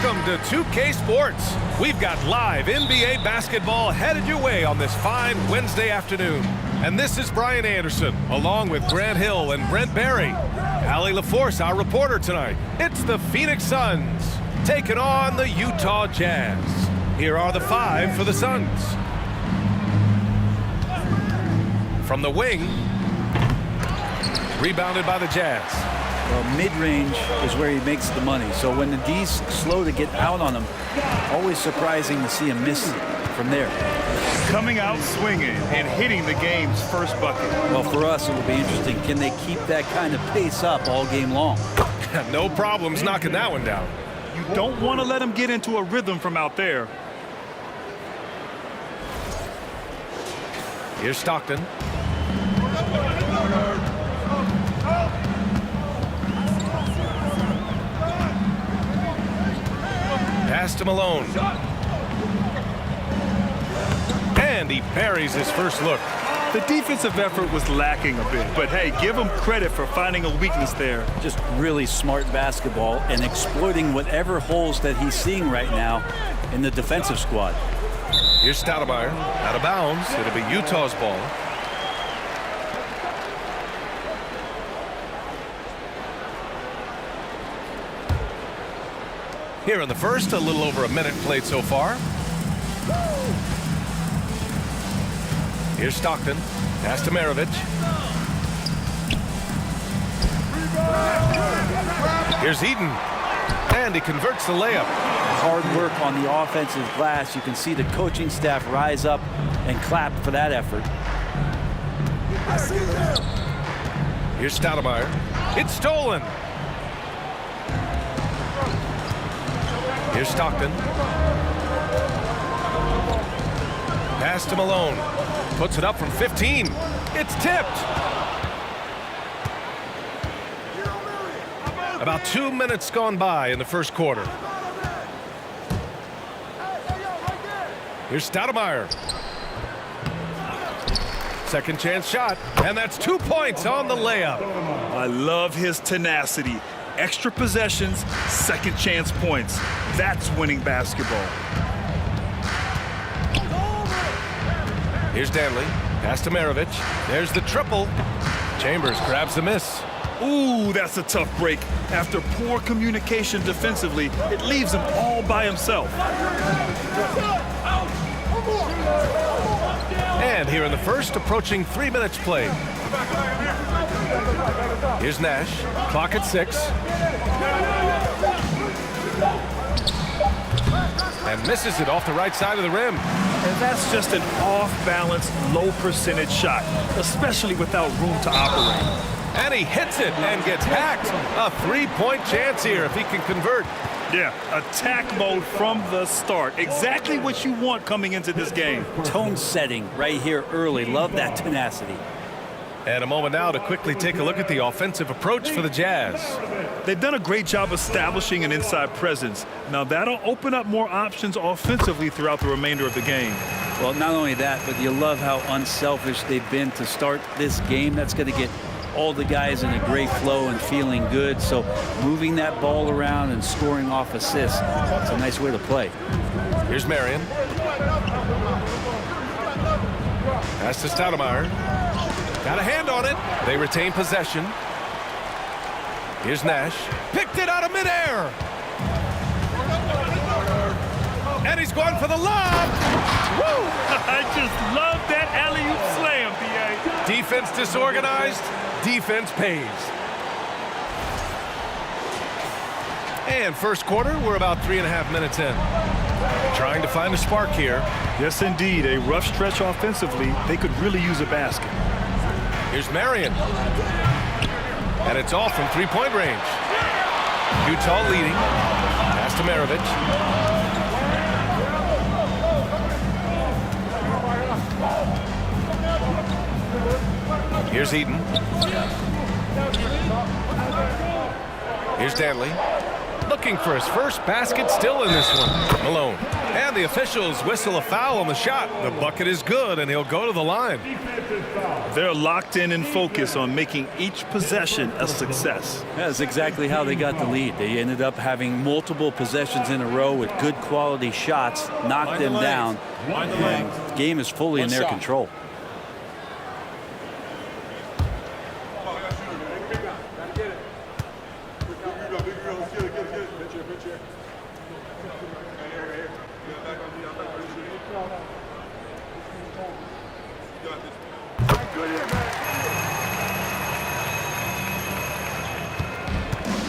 Welcome to 2K Sports. We've got live NBA basketball headed your way on this fine Wednesday afternoon. And this is Brian Anderson, along with Grant Hill and Brent Barry. Allie LaForce, our reporter tonight. It's the Phoenix Suns taking on the Utah Jazz. Here are the five for the Suns. From the wing, rebounded by the Jazz. Well, mid-range is where he makes the money. So when the D's slow to get out on him, always surprising to see him miss from there. Coming out swinging and hitting the game's first bucket. Well, for us, it will be interesting. Can they keep that kind of pace up all game long? No problems knocking that one down. You don't want to let him get into a rhythm from out there. Here's Stockton. Pass to Malone. And he buries his first look. The defensive effort was lacking a bit, but hey, give him credit for finding a weakness there. Just really smart basketball and exploiting whatever holes that he's seeing right now in the defensive squad. Here's Stoudemire, out of bounds. It'll be Utah's ball. Here in the first, a little over a minute played so far. Here's Stockton. Pass to Maravich. Here's Eden. And he converts the layup. Hard work on the offensive glass. You can see the coaching staff rise up and clap for that effort. Here's Stoudemire. It's stolen. Here's Stockton. Pass to Malone. Puts it up from 15. It's tipped. About 2 minutes gone by in the first quarter. Here's Stoudemire. Second chance shot. And that's 2 points on the layup. I love his tenacity. Extra possessions, second chance points. That's winning basketball. Here's Danley. Pass to Maravich. There's the triple. Chambers grabs the miss. Ooh, that's a tough break. After poor communication defensively, it leaves him all by himself. And here in the first, approaching 3 minutes played. Here's Nash. Clock at 6. And misses it off the right side of the rim. And that's just an off-balance, low-percentage shot, especially without room to operate. And he hits it and gets hacked. A 3-point chance here if he can convert. Yeah, attack mode from the start. Exactly what you want coming into this game. Tone setting right here early. Love that tenacity. And a moment now to quickly take a look at the offensive approach for the Jazz. They've done a great job establishing an inside presence. Now that'll open up more options offensively throughout the remainder of the game. Well, not only that, but you love how unselfish they've been to start this game. That's going to get all the guys in a great flow and feeling good. So moving that ball around and scoring off assists, it's a nice way to play. Here's Marion. Pass to Stoudemire. Got a hand on it. They retain possession. Here's Nash. Picked it out of midair. And he's going for the lob. Woo! I just love that alley-oop slam, B.A. Defense disorganized. Defense pays. And first quarter, we're about 3.5 minutes in. Trying to find a spark here. Yes, indeed. A rough stretch offensively. They could really use a basket. Here's Marion. And it's off from 3-point range. Utah leading. Pass to Maravich. Here's Eden. Here's Danley. Looking for his first basket still in this one. Malone. And the officials whistle a foul on the shot. The bucket is good, and he'll go to the line. They're locked in and focused on making each possession a success. That's exactly how they got the lead. They ended up having multiple possessions in a row with good quality shots, knocked them down. And the game is fully in their control.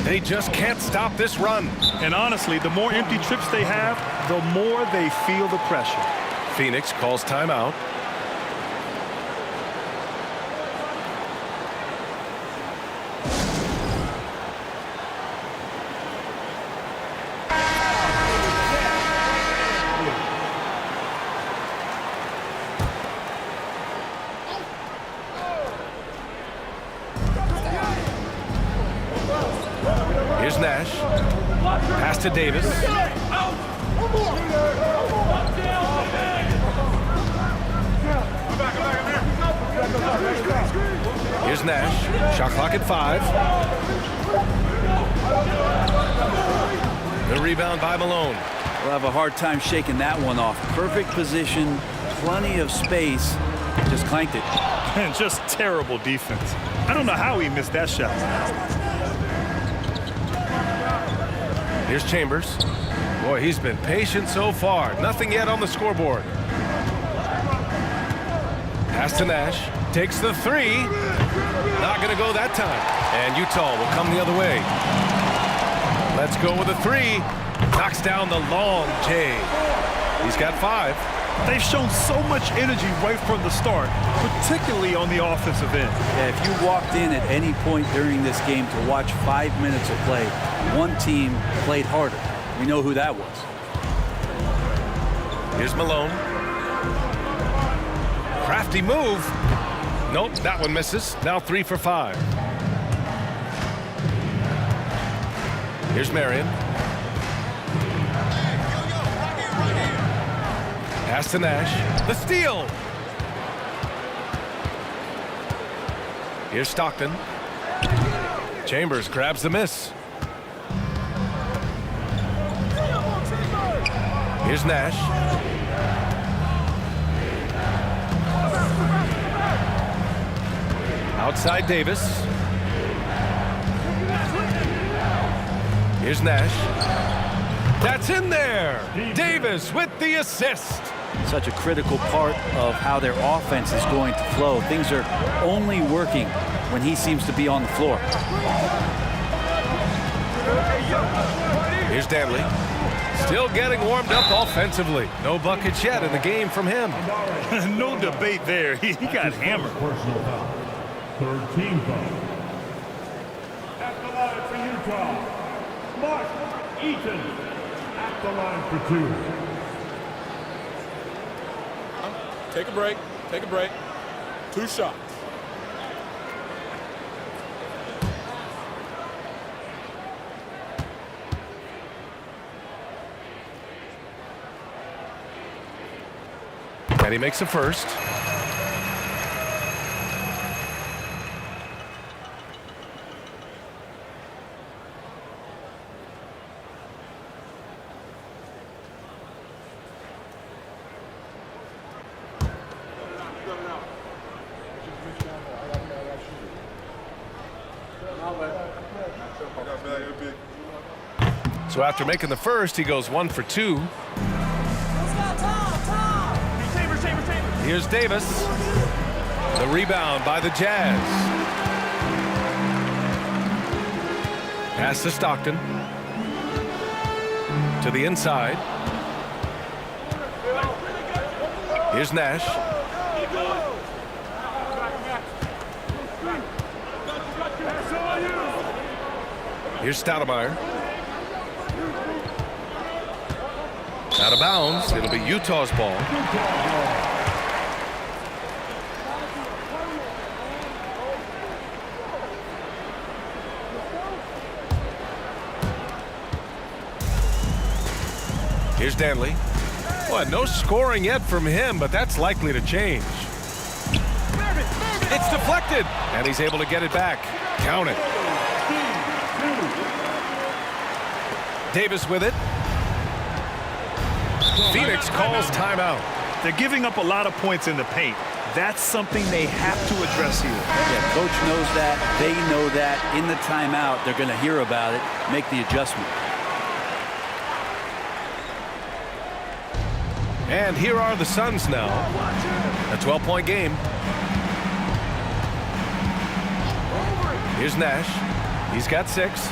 They just can't stop this run. And honestly, the more empty trips they have, the more they feel the pressure. Phoenix calls timeout. Here's Nash. Pass to Davis. Here's Nash. Shot clock at 5. The rebound by Malone. We'll have a hard time shaking that one off. Perfect position, plenty of space. Just clanked it. And just terrible defense. I don't know how he missed that shot. Here's Chambers. Boy, he's been patient so far. Nothing yet on the scoreboard. Pass to Nash. Takes the 3. Not going to go that time. And Utah will come the other way. Let's go with a 3. Knocks down the long J. He's got 5. They've shown so much energy right from the start, particularly on the offensive end. Yeah, if you walked in at any point during this game to watch 5 minutes of play, one team played harder. We know who that was. Here's Malone. Crafty move. Nope, that one misses. Now 3 for 5. Here's Marion. Pass to Nash. The steal. Here's Stockton. Chambers grabs the miss. Here's Nash. Outside Davis. Here's Nash. That's in there. Davis with the assist. Such a critical part of how their offense is going to flow. Things are only working when he seems to be on the floor. Here's Danley. Still getting warmed up offensively. No buckets yet in the game from him. No debate there. He got hammered. Personal foul. Third team foul. At the line for Utah, Mark Eaton. At the line for 2. Take a break. Take a break. 2 shots. And he makes a first. So after making the first, he goes 1 for 2. Here's Davis. The rebound by the Jazz. Pass to Stockton. To the inside. Here's Nash. Here's Stoudemire. Out of bounds. It'll be Utah's ball. Here's Danley. Well, no scoring yet from him, but that's likely to change. It's deflected, and he's able to get it back. Count it. Davis with it. Phoenix calls timeout. They're giving up a lot of points in the paint. That's something they have to address here. Yeah, coach knows that. They know that. In the timeout, they're going to hear about it, make the adjustment. And here are the Suns now. A 12-point game. Here's Nash. He's got 6.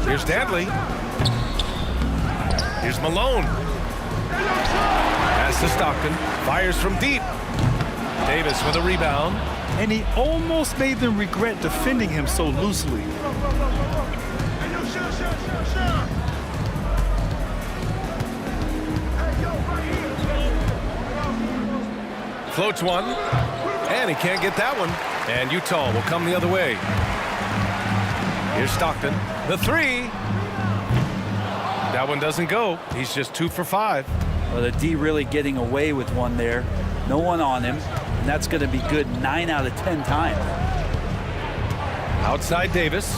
Here's Danley. Here's Malone. Pass to Stockton. Fires from deep. Davis with a rebound. And he almost made them regret defending him so loosely. Floats one. And he can't get that one. And Utah will come the other way. Here's Stockton. The 3. That one doesn't go. He's just 2 for 5. Well, the D really getting away with one there. No one on him. And that's going to be good 9 out of 10 times. Outside Davis.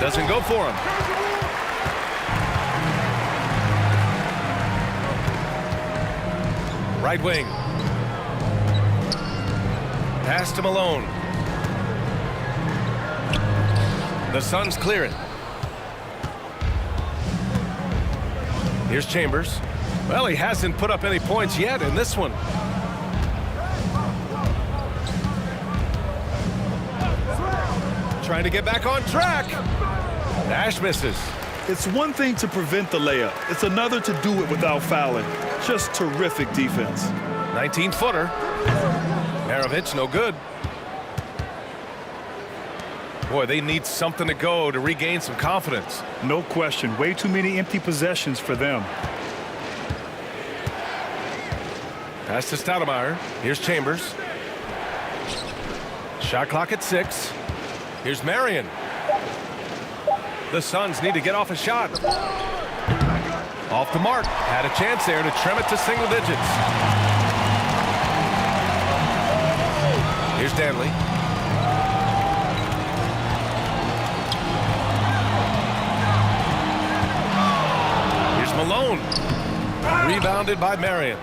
Doesn't go for him. Right wing. Pass to Malone. The Suns clear it. Here's Chambers. Well, he hasn't put up any points yet in this one. Trying to get back on track. Nash misses. It's one thing to prevent the layup. It's another to do it without fouling. Just terrific defense. 19-footer. Maravich, no good. Boy, they need something to go to regain some confidence. No question. Way too many empty possessions for them. Pass to Stoudemire. Here's Chambers. Shot clock at 6. Here's Marion. The Suns need to get off a shot. Off the mark. Had a chance there to trim it to single digits. Here's Danley. Here's Malone. Rebounded by Marion.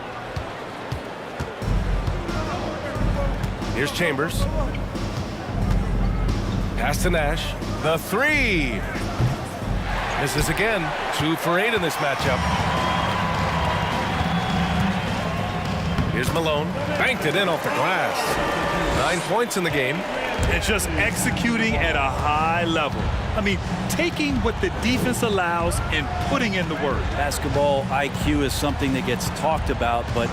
Here's Chambers. Pass to Nash. The 3. Misses again. 2 for 8 in this matchup. Here's Malone. Banked it in off the glass. 9 points in the game. And just executing at a high level. I mean, taking what the defense allows and putting in the work. Basketball IQ is something that gets talked about, but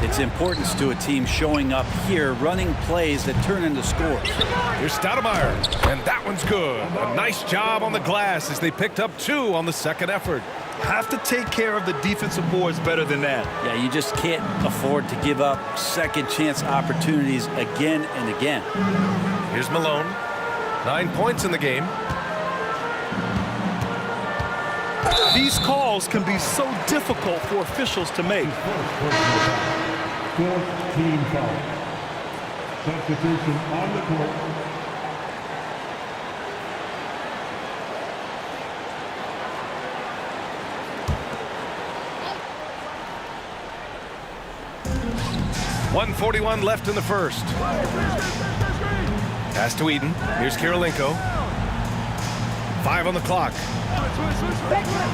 its importance to a team showing up here, running plays that turn into scores. Here's Stoudemire, and that one's good. A nice job on the glass as they picked up 2 on the second effort. Have to take care of the defensive boards better than that. Yeah, you just can't afford to give up second chance opportunities again and again. Here's Malone. 9 points in the game. These calls can be so difficult for officials to make. 4th team foul. Substitution on the court. .141 left in the first. Pass to Eden. Here's Kirilenko. 5 on the clock.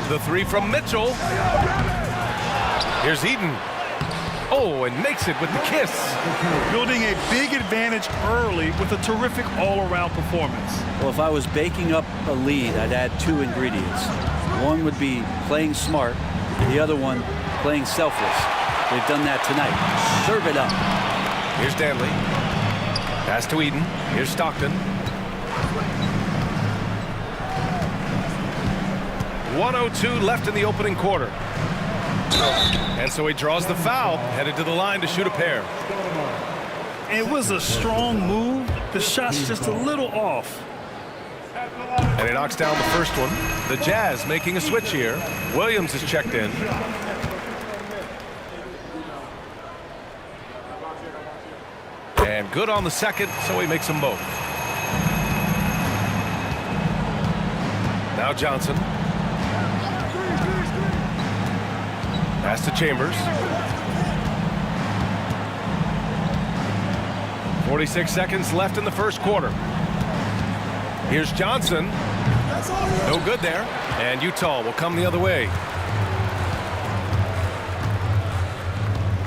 The 3 from Mitchell. Here's Eden. Oh, and makes it with the kiss. Building a big advantage early with a terrific all-around performance. Well, if I was baking up a lead, I'd add 2 ingredients. One would be playing smart. The other one, playing selfless. They've done that tonight. Serve it up. Here's Danley. Pass to Eden. Here's Stockton. 1:02 left in the opening quarter. And so he draws the foul, headed to the line to shoot a pair. It was a strong move. The shot's just a little off. And he knocks down the first one. The Jazz making a switch here. Williams is checked in. And good on the second, so he makes them both. Now Johnson. Pass to Chambers. 46 seconds left in the first quarter. Here's Johnson. No good there. And Utah will come the other way.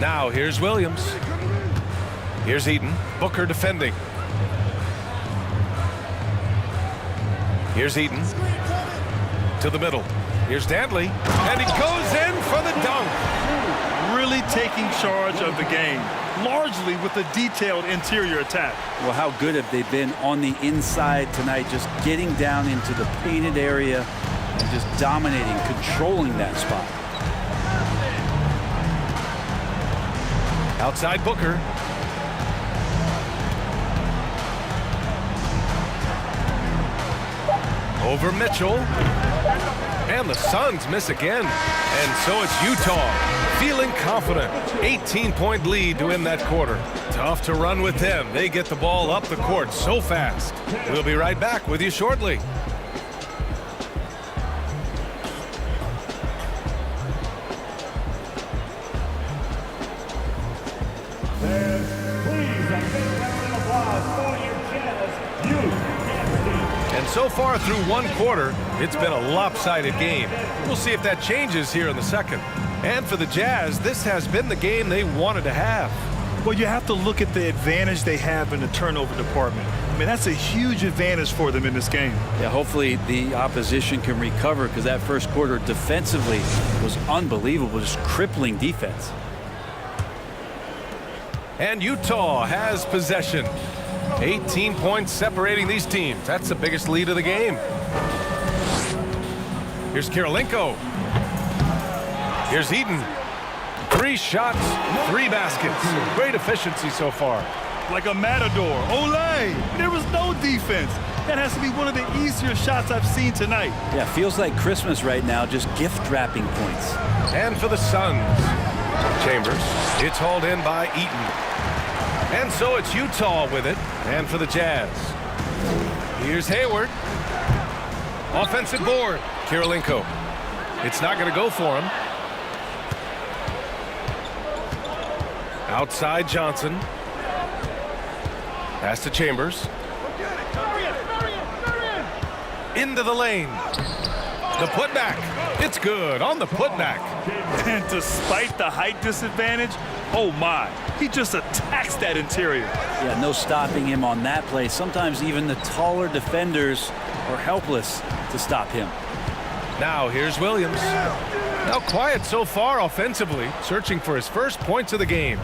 Now here's Williams. Here's Eaton. Booker defending. Here's Eaton. To the middle. Here's Dantley. And he goes in for the dunk. Really taking charge of the game, largely with a detailed interior attack. Well, how good have they been on the inside tonight, just getting down into the painted area and just dominating, controlling that spot. Outside Booker. Over Mitchell. And the Suns miss again. And so it's Utah feeling confident. 18-point lead to win that quarter. Tough to run with them. They get the ball up the court so fast. We'll be right back with you shortly. And so far through one quarter, it's been a lopsided game. We'll see if that changes here in the second. And for the Jazz, this has been the game they wanted to have. Well, you have to look at the advantage they have in the turnover department. I mean, that's a huge advantage for them in this game. Yeah, hopefully the opposition can recover, because that first quarter defensively was unbelievable, just crippling defense. And Utah has possession. 18 points separating these teams. That's the biggest lead of the game. Here's Kirilenko. Here's Eaton. 3 shots, 3 baskets. Great efficiency so far. Like a matador. Olay! There was no defense. That has to be one of the easier shots I've seen tonight. Yeah, feels like Christmas right now, just gift wrapping points. And for the Suns, Chambers. It's hauled in by Eaton. And so it's Utah with it. And for the Jazz, here's Hayward. Offensive board. Kirilenko. It's not going to go for him. Outside Johnson. Pass to Chambers. Into the lane. The putback. It's good on the putback. And despite the height disadvantage, oh my, he just attacks that interior. Yeah, no stopping him on that play. Sometimes even the taller defenders are helpless to stop him. Now here's Williams. Now quiet so far offensively, searching for his first points of the game.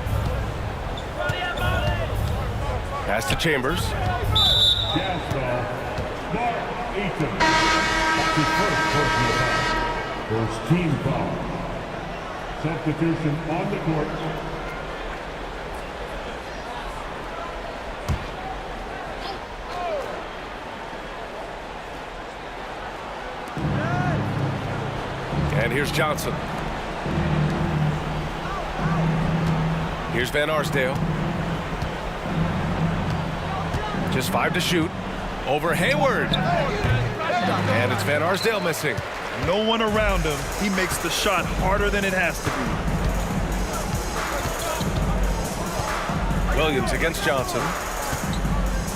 Pass to Chambers. Jazz foul. Mark Eaton. That's his first personal foul. First team foul. Substitution on the court. And here's Johnson. Here's Van Arsdale. Just 5 to shoot. Over Hayward. And it's Van Arsdale missing. No one around him. He makes the shot harder than it has to be. Williams against Johnson.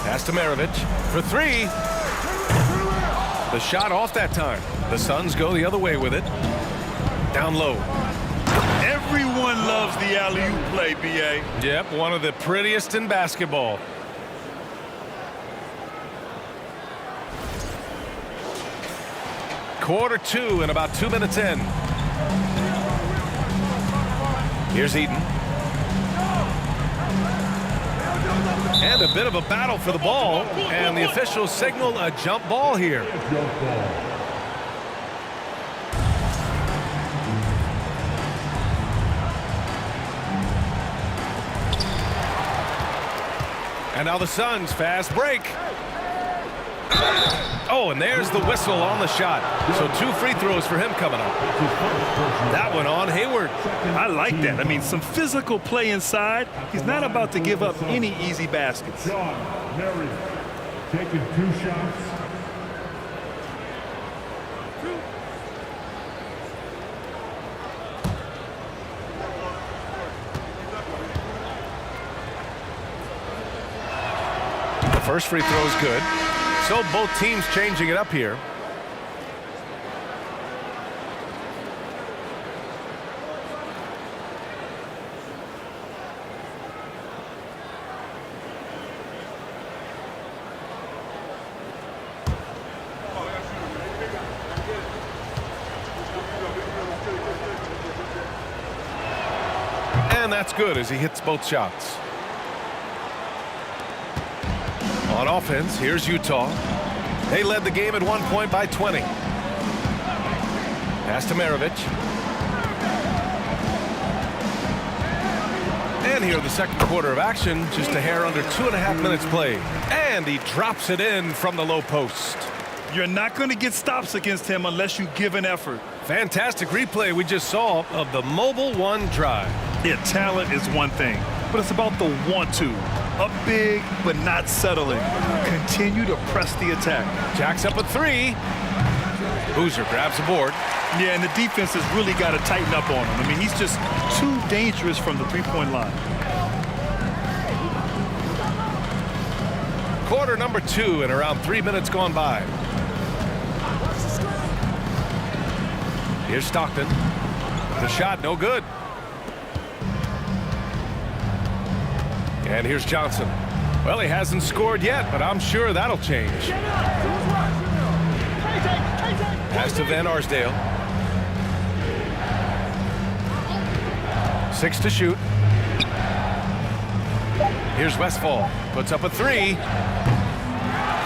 Pass to Maravich for 3. The shot off that time. The Suns go the other way with it. Down low. Everyone loves the alley-oop play, B.A. Yep, one of the prettiest in basketball. Quarter 2 and about 2 minutes in. Here's Eaton. And a bit of a battle for the ball, and the officials signal a jump ball here. Jump ball. And now the Suns fast break. Oh, and there's the whistle on the shot. So 2 free throws for him coming up. That one on Hayward. I like that. I mean, some physical play inside. He's not about to give up any easy baskets. John Marion taking 2 shots. The first free throw is good. So both teams changing it up here. And that's good as he hits both shots. On offense, here's Utah. They led the game at one point by 20. Pass to Maravich. And here the second quarter of action, just a hair under 2.5 minutes played. And he drops it in from the low post. You're not going to get stops against him unless you give an effort. Fantastic replay we just saw of the Mobile One drive. Yeah, talent is one thing, but it's about the want to. Up big, but not settling. Continue to press the attack. Jacks up a 3. Boozer grabs the board. Yeah, and the defense has really got to tighten up on him. I mean, he's just too dangerous from the three-point line. Quarter number 2 and around 3 minutes gone by. Here's Stockton. The shot, no good. And here's Johnson. Well, he hasn't scored yet, but I'm sure that'll change. Pass to Van Arsdale. 6 to shoot. Here's Westfall. Puts up a 3.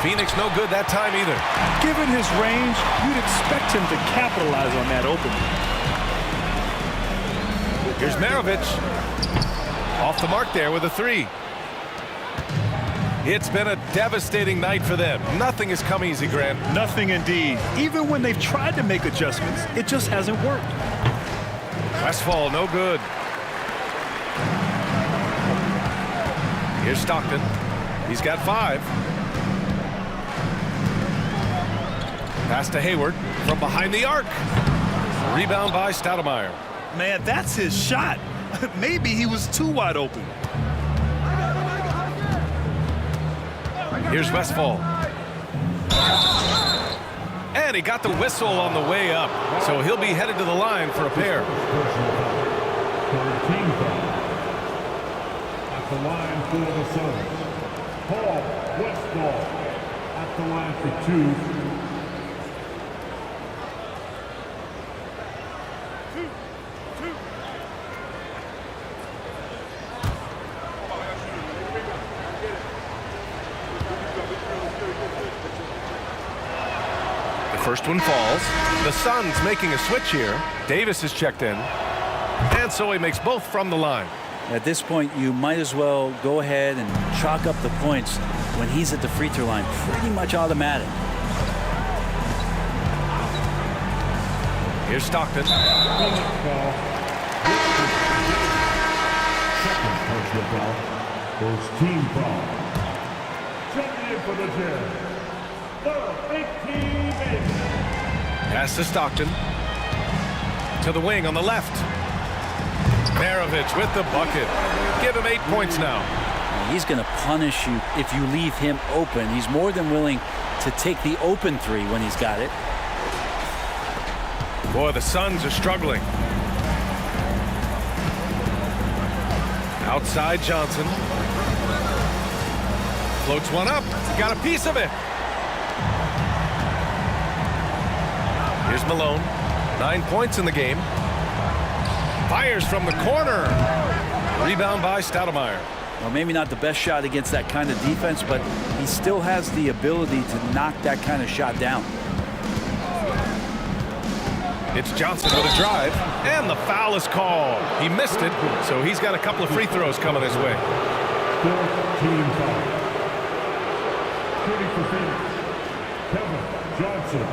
Phoenix no good that time either. Given his range, you'd expect him to capitalize on that opening. Here's Maravich. Off the mark there with a 3. It's been a devastating night for them. Nothing has come easy, Grant. Nothing indeed. Even when they've tried to make adjustments, it just hasn't worked. Westfall, no good. Here's Stockton. He's got 5. Pass to Hayward from behind the arc. Rebound by Stoudemire. Man, that's his shot. Maybe he was too wide open. Here's Westfall. And he got the whistle on the way up. So he'll be headed to the line for a pair. Team foul. At the line for the Suns. Paul Westfall at the line for 2. First one falls. The Suns making a switch here. Davis is checked in. And so he makes both from the line. At this point, you might as well go ahead and chalk up the points when he's at the free throw line. Pretty much automatic. Here's Stockton. Second personal foul. First team foul. Checking in for the Jazz. Third, 18 minutes. Pass to Stockton. To the wing on the left. Maravich with the bucket. Give him 8 points now. He's going to punish you if you leave him open. He's more than willing to take the open 3 when he's got it. Boy, the Suns are struggling. Outside Johnson. Floats one up. Got a piece of it. Here's Malone. 9 points in the game. Fires from the corner. Rebound by Stoudemire. Well, maybe not the best shot against that kind of defense, but he still has the ability to knock that kind of shot down. It's Johnson with a drive, and the foul is called. He missed it, so he's got a couple of free throws coming his way. Fourth team foul. shooting for Phoenix, Kevin Johnson.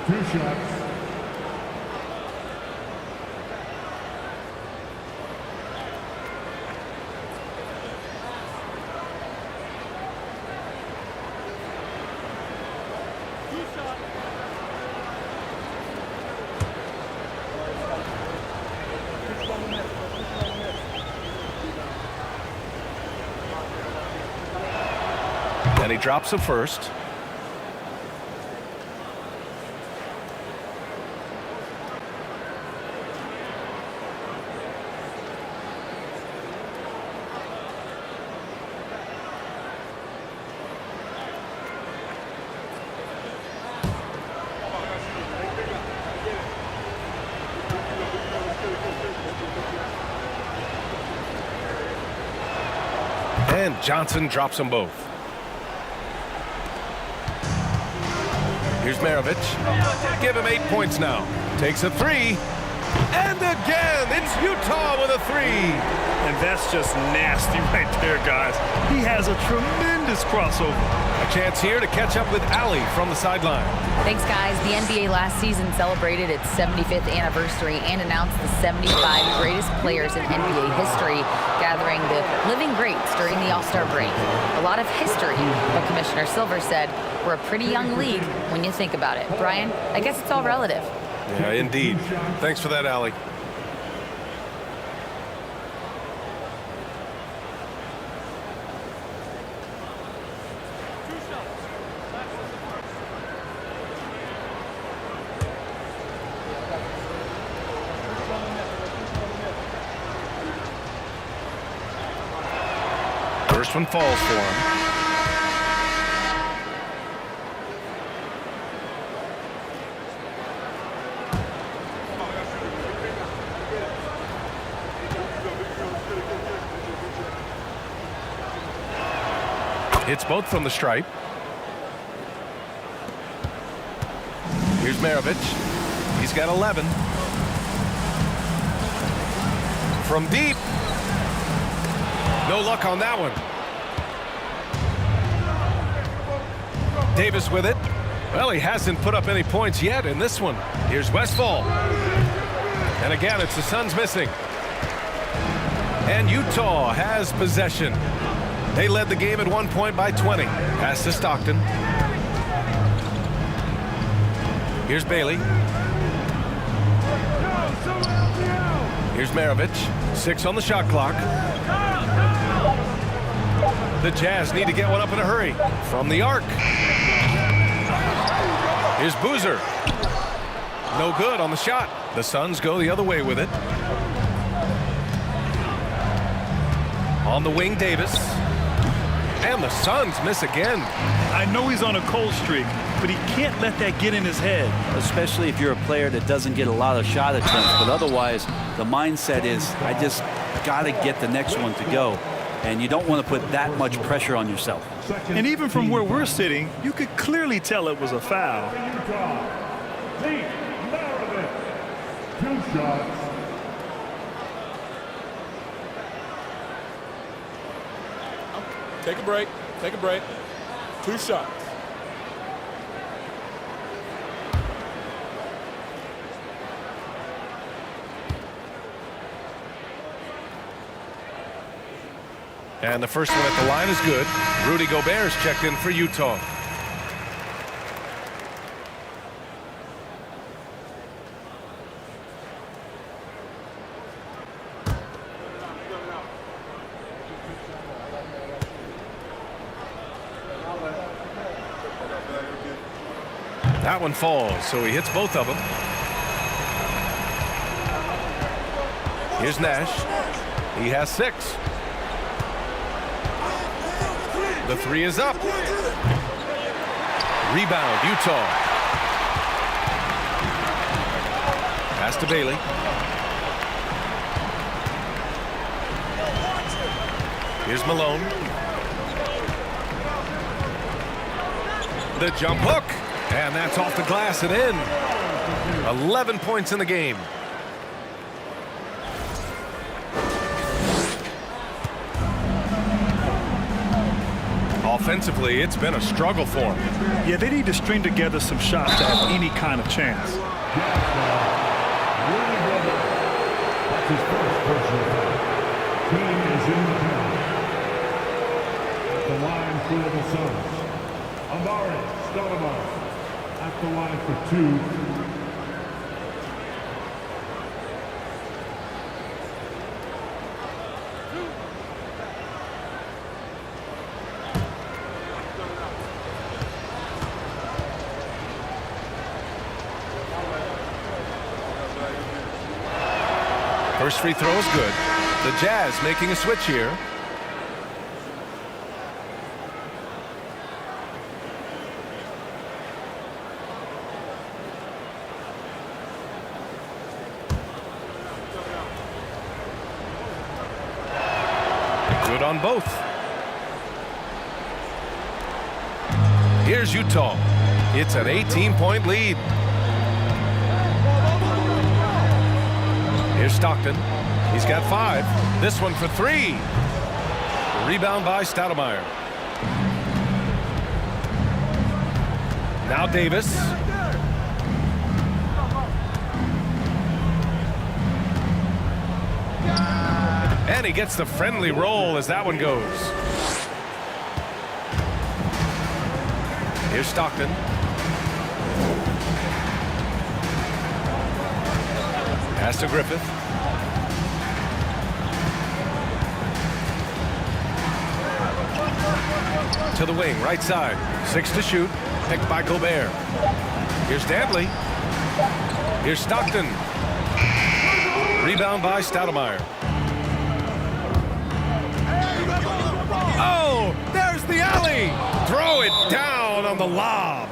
2 shots. And he drops him first. And Johnson drops them both. Here's Maravich. Give him 8 points now. Takes a 3. And again, it's Utah with a 3. And that's just nasty right there, guys. He has a tremendous crossover. A chance here to catch up with Allie from the sideline. Thanks, guys. The NBA last season celebrated its 75th anniversary and announced the 75 greatest players in NBA history, gathering the living greats during the All-Star break. A lot of history, but Commissioner Silver said we're a pretty young league when you think about it. Brian, I guess it's all relative. Yeah, indeed. Thanks for that, Allie. First one falls for him. Hits both from the stripe. Here's Maravich. He's got 11. From deep. No luck on that one. Davis with it. Well, he hasn't put up any points yet in this one. Here's Westphal. And again, it's the Suns missing. And Utah has possession. They led the game at 1 point by 20. Pass to Stockton. Here's Bailey. Here's Maravich. 6 on the shot clock. The Jazz need to get one up in a hurry. From the arc. Here's Boozer. No good on the shot. The Suns go the other way with it. On the wing, Davis. And the Suns miss again. I know he's on a cold streak, but he can't let that get in his head. Especially if you're a player that doesn't get a lot of shot attempts. But otherwise, the mindset is, I just got to get the next one to go. And you don't want to put that much pressure on yourself. And even from where we're sitting, you could clearly tell it was a foul. Utah. Pete Maravich. 2 shots. Take a break. Take a break. 2 shots. And the first one at the line is good. Rudy Gobert's checked in for Utah. That one falls, so he hits both of them. Here's Nash. He has 6. The 3 is up. Rebound, Utah. Pass to Bailey. Here's Malone. The jump hook. And that's off the glass and in. 11 points in the game. Offensively, it's been a struggle for them. Yeah, they need to string together some shots to have any kind of chance. That's his first personal foul. Team is in the penalty. At the line for the Suns, Amari Stoudemire. At the line for 2. First free throw is good. The Jazz making a switch here. Good on both. Here's Utah. It's an 18-point lead. Here's Stockton. He's got 5. This one for 3. Rebound by Stoudemire. Now Davis. And he gets the friendly roll as that one goes. Here's Stockton. Pass to Griffith. To the wing, right side. 6 to shoot. Picked by Gobert. Here's Dantley. Here's Stockton. Rebound by Stoudemire. Oh, there's the alley. Throw it down on the lob.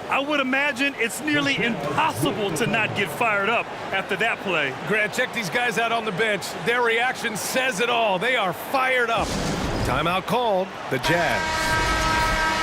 I would imagine it's nearly impossible to not get fired up after that play. Grant, check these guys out on the bench. Their reaction says it all. They are fired up. Timeout called, the Jazz.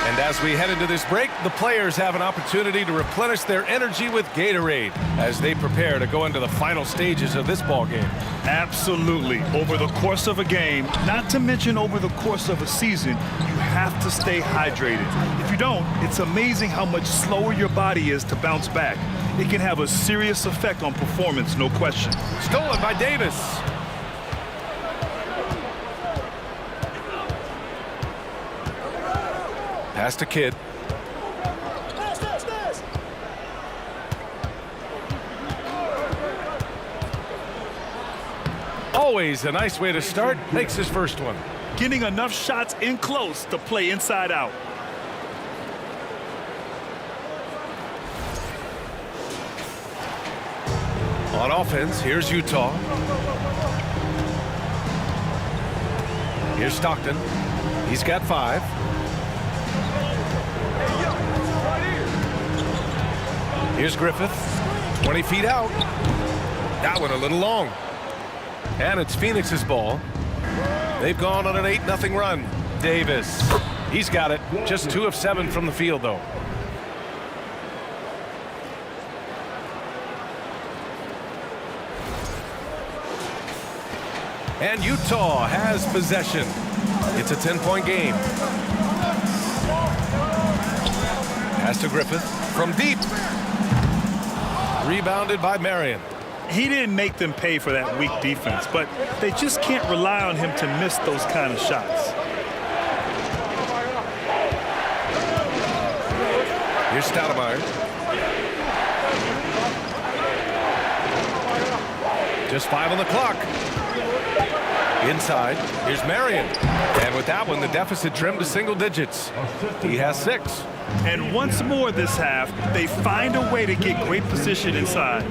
And as we head into this break, the players have an opportunity to replenish their energy with Gatorade as they prepare to go into the final stages of this ball game. Absolutely. Over the course of a game, not to mention over the course of a season, you have to stay hydrated. If you don't, it's amazing how much slower your body is to bounce back. It can have a serious effect on performance, no question. Stolen by Davis. Pass to Kidd. Always a nice way to start. Makes his first one. Getting enough shots in close to play inside out. On offense, here's Utah. Here's Stockton. He's got 5. Here's Griffith. 20 feet out. That one a little long. And it's Phoenix's ball. They've gone on an 8-0 run. Davis. He's got it. Just 2 of 7 from the field, though. And Utah has possession. It's a 10-point game. Pass to Griffith from deep. Rebounded by Marion. He didn't make them pay for that weak defense, but they just can't rely on him to miss those kind of shots. Here's Stoudemire. Just 5 on the clock. Inside, here's Marion. And with that one, the deficit trimmed to single digits. He has 6. And once more this half, they find a way to get great position inside.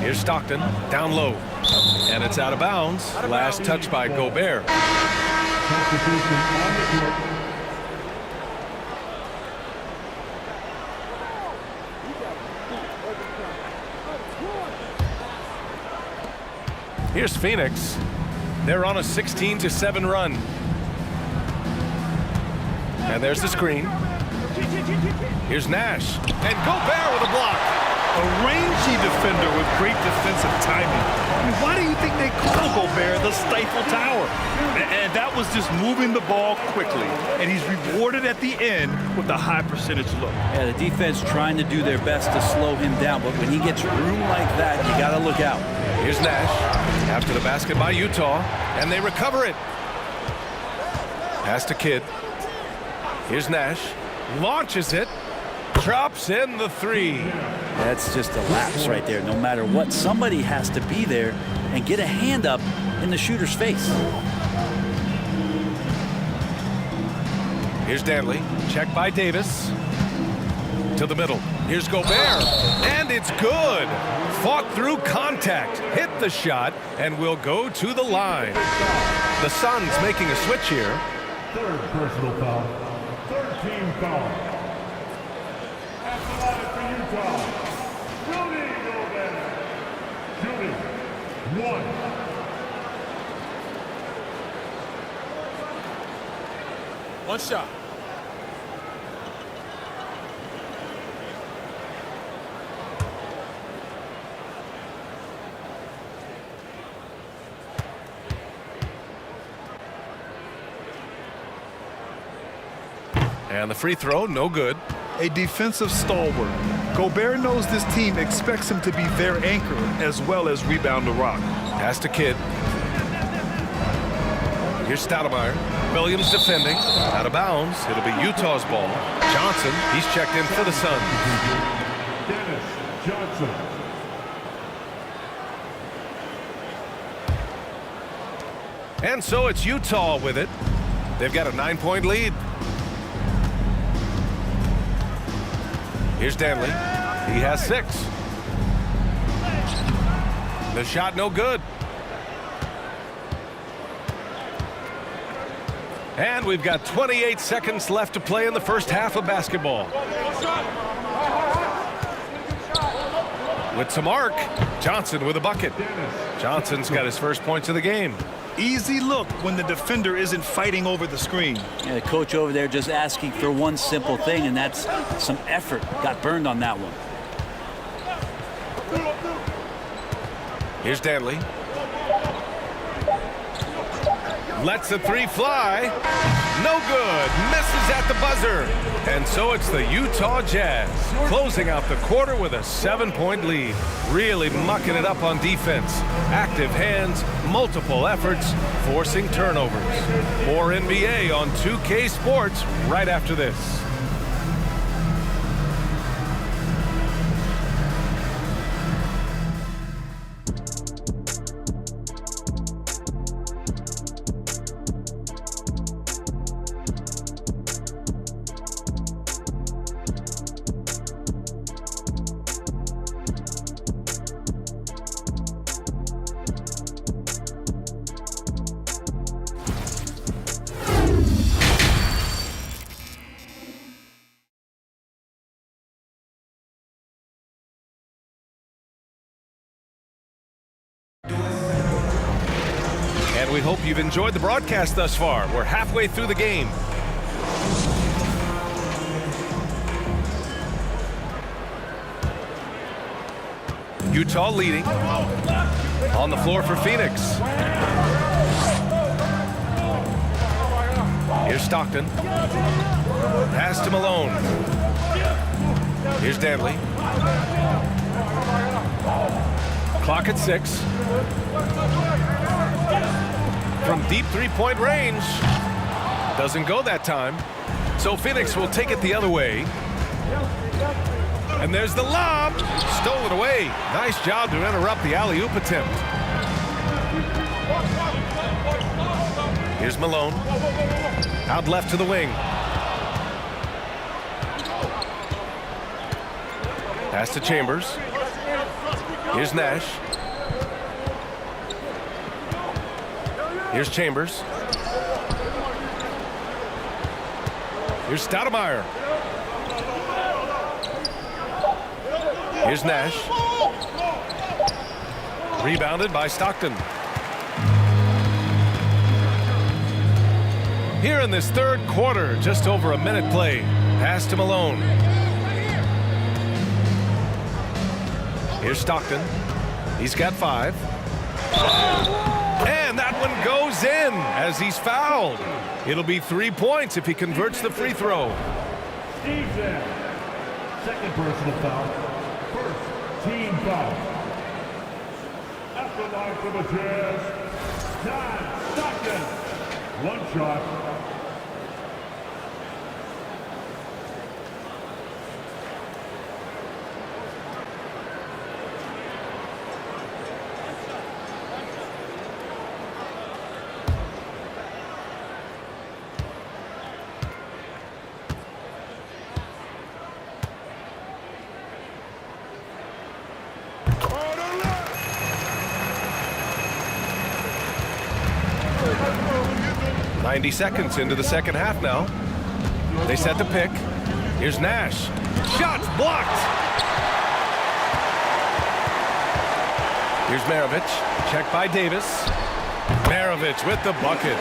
Here's Stockton, down low. And it's out of bounds. Last touch by Gobert. Here's Phoenix. They're on a 16-7 run. And there's the screen. Here's Nash. And Gobert with a block. A rangy defender with great defensive timing. I mean, why do you think they call Gobert the Stifle Tower? And that was just moving the ball quickly. And he's rewarded at the end with a high percentage look. Yeah, the defense trying to do their best to slow him down, but when he gets room like that, you got to look out. Here's Nash after the basket by Utah, and they recover it. Pass to Kidd. Here's Nash. Launches it. Drops in the three. That's just a lapse right there. No matter what, somebody has to be there and get a hand up in the shooter's face. Here's Danley. Check by Davis. To the middle. Here's Gobert. And it's good. Fought through contact. Hit the shot and will go to the line. The Suns making a switch here. Third personal foul. Third team foul. At the line for Utah, Rudy Gobert. Shooting 1. One shot. And the free throw, no good. A defensive stalwart. Gobert knows this team expects him to be their anchor as well as rebound the rock. Pass to Kidd. Here's Stoudemire. Williams defending. Out of bounds. It'll be Utah's ball. Johnson, he's checked in for the Suns. Dennis Johnson. And so it's Utah with it. They've got a 9-point lead. Here's Danley. He has 6. The shot no good. And we've got 28 seconds left to play in the first half of basketball. With some arc, Johnson with a bucket. Johnson's got his first points of the game. Easy look when the defender isn't fighting over the screen. Yeah, the coach over there just asking for one simple thing, and that's some effort. Got burned on that one. Here's Danley. Lets the three fly. No good. Misses at the buzzer. And so it's the Utah Jazz closing out the quarter with a 7-point lead. Really mucking it up on defense. Active hands, multiple efforts, forcing turnovers. More NBA on 2K Sports right after this. And we hope you've enjoyed the broadcast thus far. We're halfway through the game. Utah leading. On the floor for Phoenix. Here's Stockton. Pass to Malone. Here's Danley. Clock at 6. From deep three-point range. Doesn't go that time. So Phoenix will take it the other way. And there's the lob. Stolen away. Nice job to interrupt the alley-oop attempt. Here's Malone. Out left to the wing. Pass to Chambers. Here's Nash. Here's Chambers. Here's Stoudemire. Here's Nash. Rebounded by Stockton. Here in this third quarter, just over a minute played. Pass to Malone. Here's Stockton. He's got 5. And that one goes in as he's fouled. It'll be 3 points if he converts the free throw. Steve Zinn. Second personal foul. First team foul. At the line for the Jazz, John Stockton. One shot. Oh, 90 seconds into the second half now. They set the pick. Here's Nash. Shots blocked. Here's Maravich. Checked by Davis. Maravich with the bucket.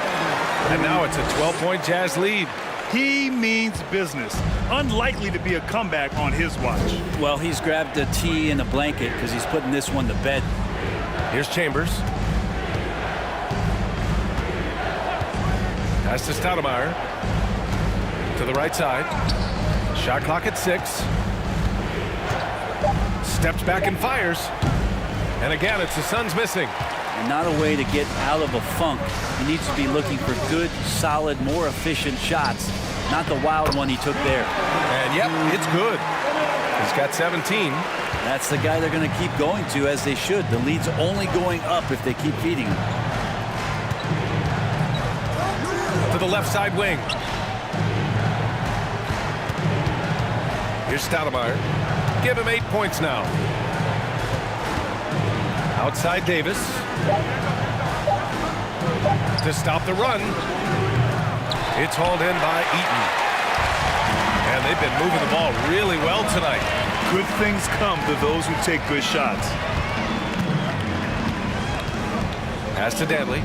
And now it's a 12-point Jazz lead. He means business. Unlikely to be a comeback on his watch. Well, he's grabbed a tee and a blanket because he's putting this one to bed. Here's Chambers. Pass to Stoudemire. To the right side. Shot clock at 6. Steps back and fires. And again, it's the Suns missing. And not a way to get out of a funk. He needs to be looking for good, solid, more efficient shots. Not the wild one he took there. And yep, it's good. He's got 17. That's the guy they're going to keep going to, as they should. The lead's only going up if they keep feeding him. To the left side wing. Here's Stoudemire. Give him 8 points now. Outside Davis. To stop the run. It's hauled in by Eaton. And they've been moving the ball really well tonight. Good things come to those who take good shots. Pass to Danley.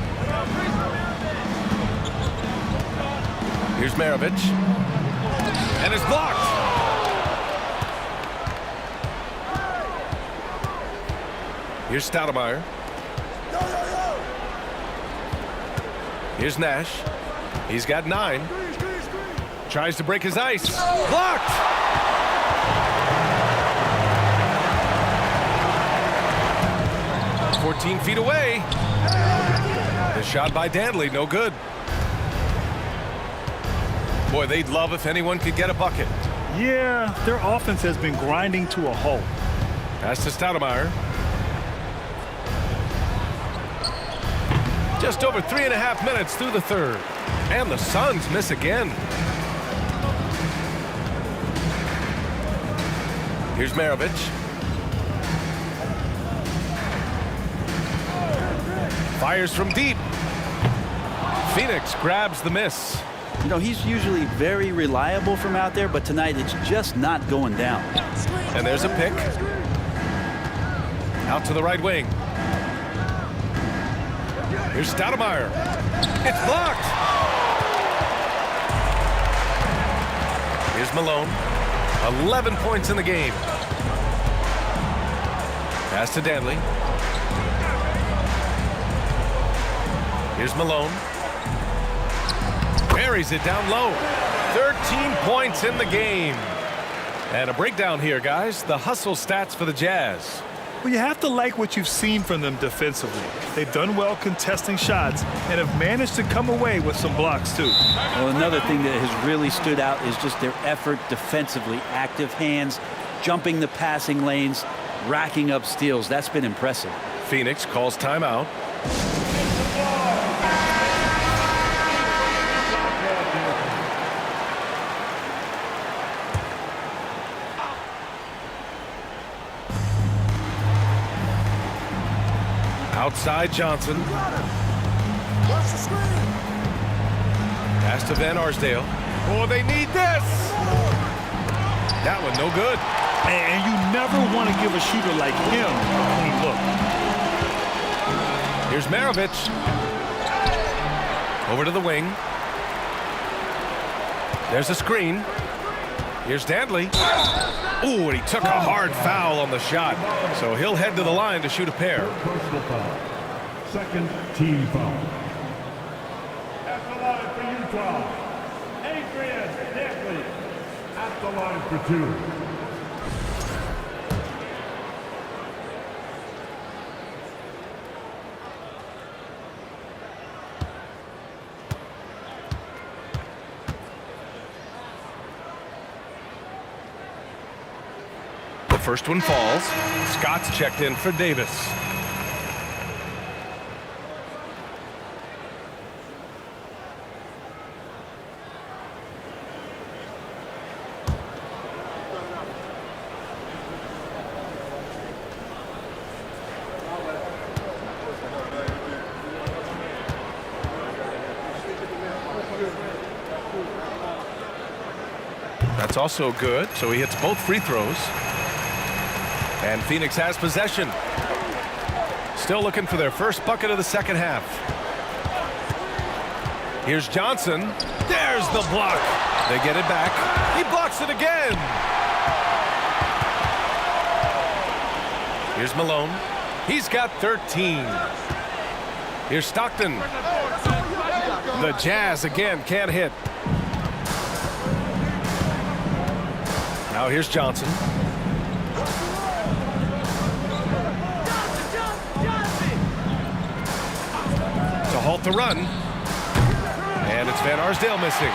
Here's Maravich. And it's blocked. Here's Stoudemire. Here's Nash. He's got 9. Tries to break his ice. Blocked! It's 14 feet away. The shot by Danley, no good. Boy, they'd love if anyone could get a bucket. Yeah, their offense has been grinding to a halt. Pass to Stoudemire. Just over 3.5 minutes through the third. And the Suns miss again. Here's Maravich. Fires from deep. Phoenix grabs the miss. You know, he's usually very reliable from out there, but tonight it's just not going down. And there's a pick. Out to the right wing. Here's Stoudemire. It's blocked. Here's Malone. 11 points in the game. Pass to Danley. Here's Malone. Buries it down low. 13 points in the game. And a breakdown here, guys. The hustle stats for the Jazz. Well, you have to like what you've seen from them defensively. They've done well contesting shots and have managed to come away with some blocks, too. Well, another thing that has really stood out is just their effort defensively. Active hands, jumping the passing lanes, racking up steals. That's been impressive. Phoenix calls timeout. Outside Johnson. Pass to Van Arsdale. Oh, they need this. That one no good. And you never want to give a shooter like him a clean look. Here's Maravich. Over to the wing. There's a screen. Here's Dantley. Ooh, and he took a hard foul on the shot. So he'll head to the line to shoot a pair. Personal foul. Second team foul. At the line for Utah, Adrian Dantley. At the line for 2. First one falls. Scott's checked in for Davis. That's also good, so he hits both free throws. And Phoenix has possession. Still looking for their first bucket of the second half. Here's Johnson. There's the block. They get it back. He blocks it again. Here's Malone. He's got 13. Here's Stockton. The Jazz again can't hit. Now here's Johnson. Halt the run, and it's Van Arsdale missing.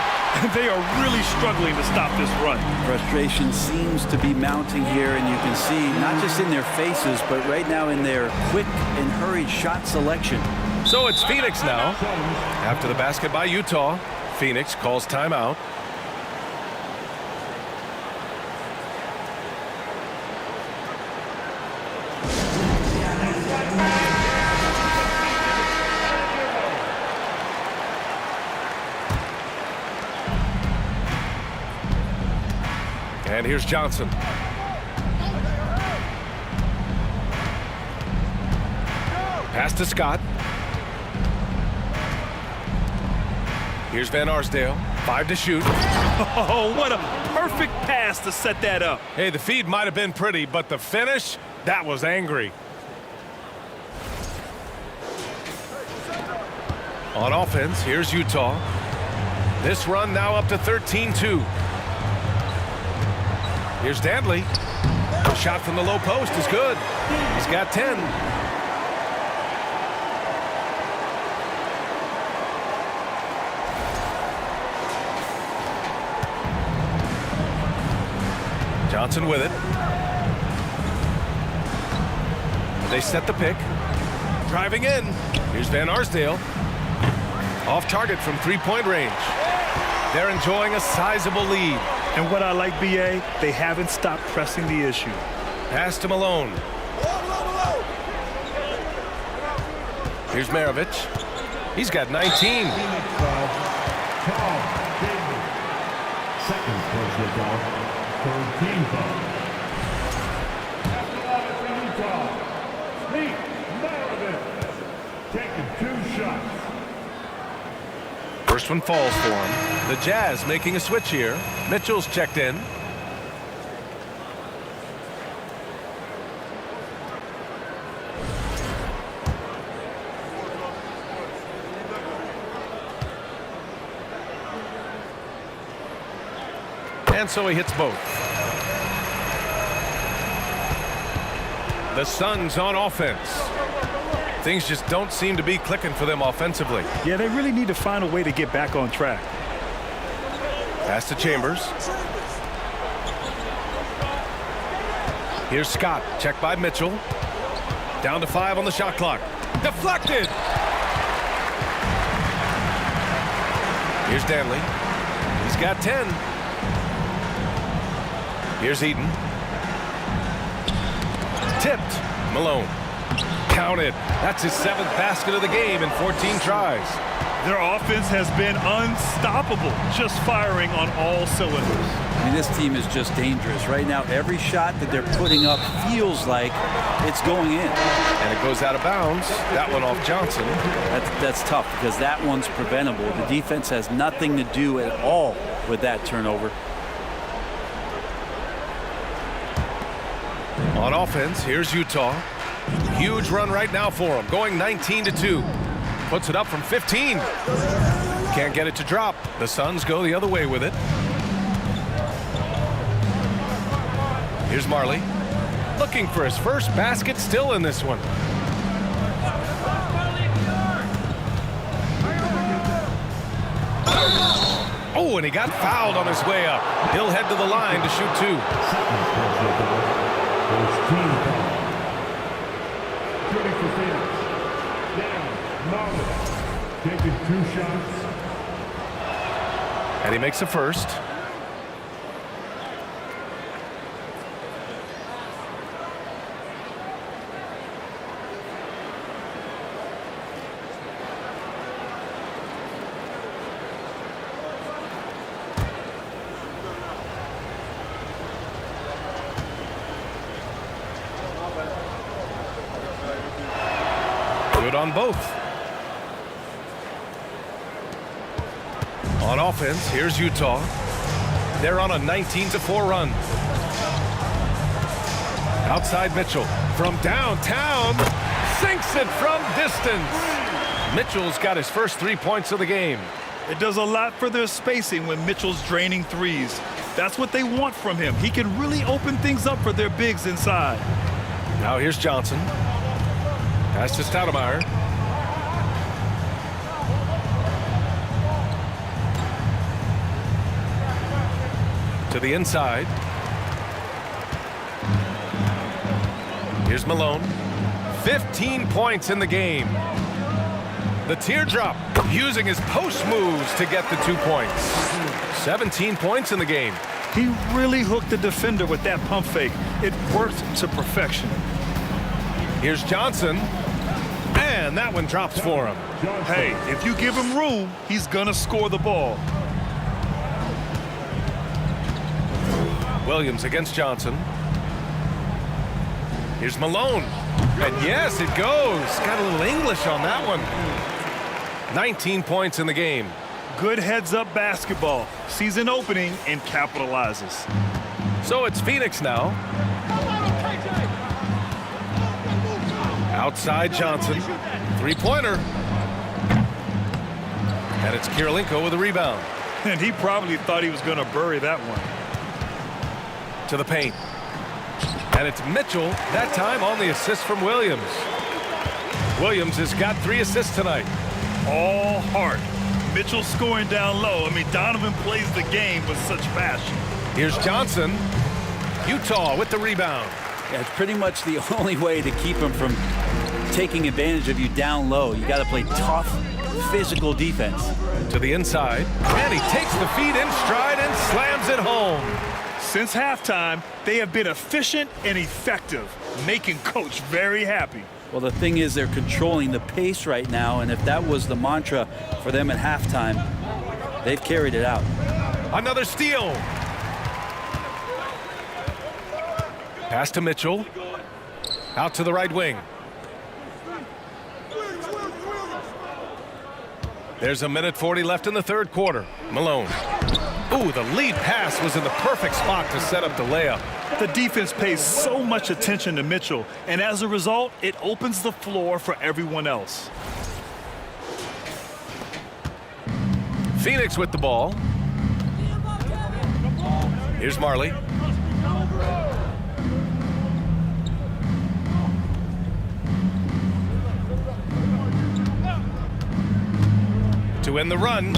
They are really struggling to stop this run. Frustration seems to be mounting here, and you can see not just in their faces, but right now in their quick and hurried shot selection. So it's Phoenix now. After the basket by Utah, Phoenix calls timeout. And here's Johnson. Pass to Scott. Here's Van Arsdale. 5 to shoot. Oh, what a perfect pass to set that up. Hey, the feed might have been pretty, but the finish, that was angry. On offense, here's Utah. This run now up to 13-2. Here's Dantley. Shot from the low post is good. He's got 10. Johnson with it. They set the pick. Driving in. Here's Van Arsdale. Off target from three-point range. They're enjoying a sizable lead. And what I like, BA, they haven't stopped pressing the issue. Pass to Malone. Here's Maravich. He's got 19. Second personal foul. Third team foul. At the line for Utah, Pete Maravich. Taking 2 shots. First one falls for him. The Jazz making a switch here. Mitchell's checked in. And so he hits both. The Suns on offense. Things just don't seem to be clicking for them offensively. Yeah, they really need to find a way to get back on track. Pass to Chambers. Here's Scott. Checked by Mitchell. Down to 5 on the shot clock. Deflected. Here's Dantley. He's got 10. Here's Eaton. Tipped. Malone. Counted. That's his 7th basket of the game in 14 tries. Their offense has been unstoppable, just firing on all cylinders. I mean, this team is just dangerous. Right now, every shot that they're putting up feels like it's going in. And it goes out of bounds. That one off Johnson. That's tough because that one's preventable. The defense has nothing to do at all with that turnover. On offense, here's Utah. Huge run right now for them, going 19-2. Puts it up from 15. Can't get it to drop. The Suns go the other way with it. Here's Marley. Looking for his first basket, still in this one. Oh, and he got fouled on his way up. He'll head to the line to shoot 2. Shooting for Phoenix. Down, Marley. Taking 2 shots. And he makes a first. Good on both. On offense, here's Utah. They're on a 19-4 run. Outside Mitchell from downtown, sinks it from distance. Mitchell's got his first 3 points of the game. It does a lot for their spacing when Mitchell's draining threes. That's what they want from him. He can really open things up for their bigs inside. Now here's Johnson. Pass to Stoudemire. To the inside. Here's Malone. 15 points in the game. The teardrop, using his post moves to get the 2 points. 17 points in the game. He really hooked the defender with that pump fake. It worked to perfection. Here's Johnson. And that one drops for him. Hey, if you give him room, he's gonna score the ball. Williams against Johnson. Here's Malone. And yes, it goes. Got a little English on that one. 19 points in the game. Good heads-up basketball. Sees an opening and capitalizes. So it's Phoenix now. Outside Johnson. Three-pointer. And it's Kirilenko with a rebound. And he probably thought he was going to bury that one. To the paint. And it's Mitchell, that time on the assist from Williams. Williams has got 3 assists tonight. All heart. Mitchell scoring down low. I mean, Donovan plays the game with such passion. Here's Johnson. Utah with the rebound. Yeah, it's pretty much the only way to keep him from taking advantage of you down low. You got to play tough, physical defense. To the inside. And he takes the feet in stride and slams it home. Since halftime, they have been efficient and effective, making Coach very happy. Well, the thing is, they're controlling the pace right now, and if that was the mantra for them at halftime, they've carried it out. Another steal. Pass to Mitchell. Out to the right wing. There's a minute 40 left in the third quarter. Malone. Ooh, the lead pass was in the perfect spot to set up the layup. The defense pays so much attention to Mitchell, and as a result, it opens the floor for everyone else. Phoenix with the ball. Here's Marley. To end the run.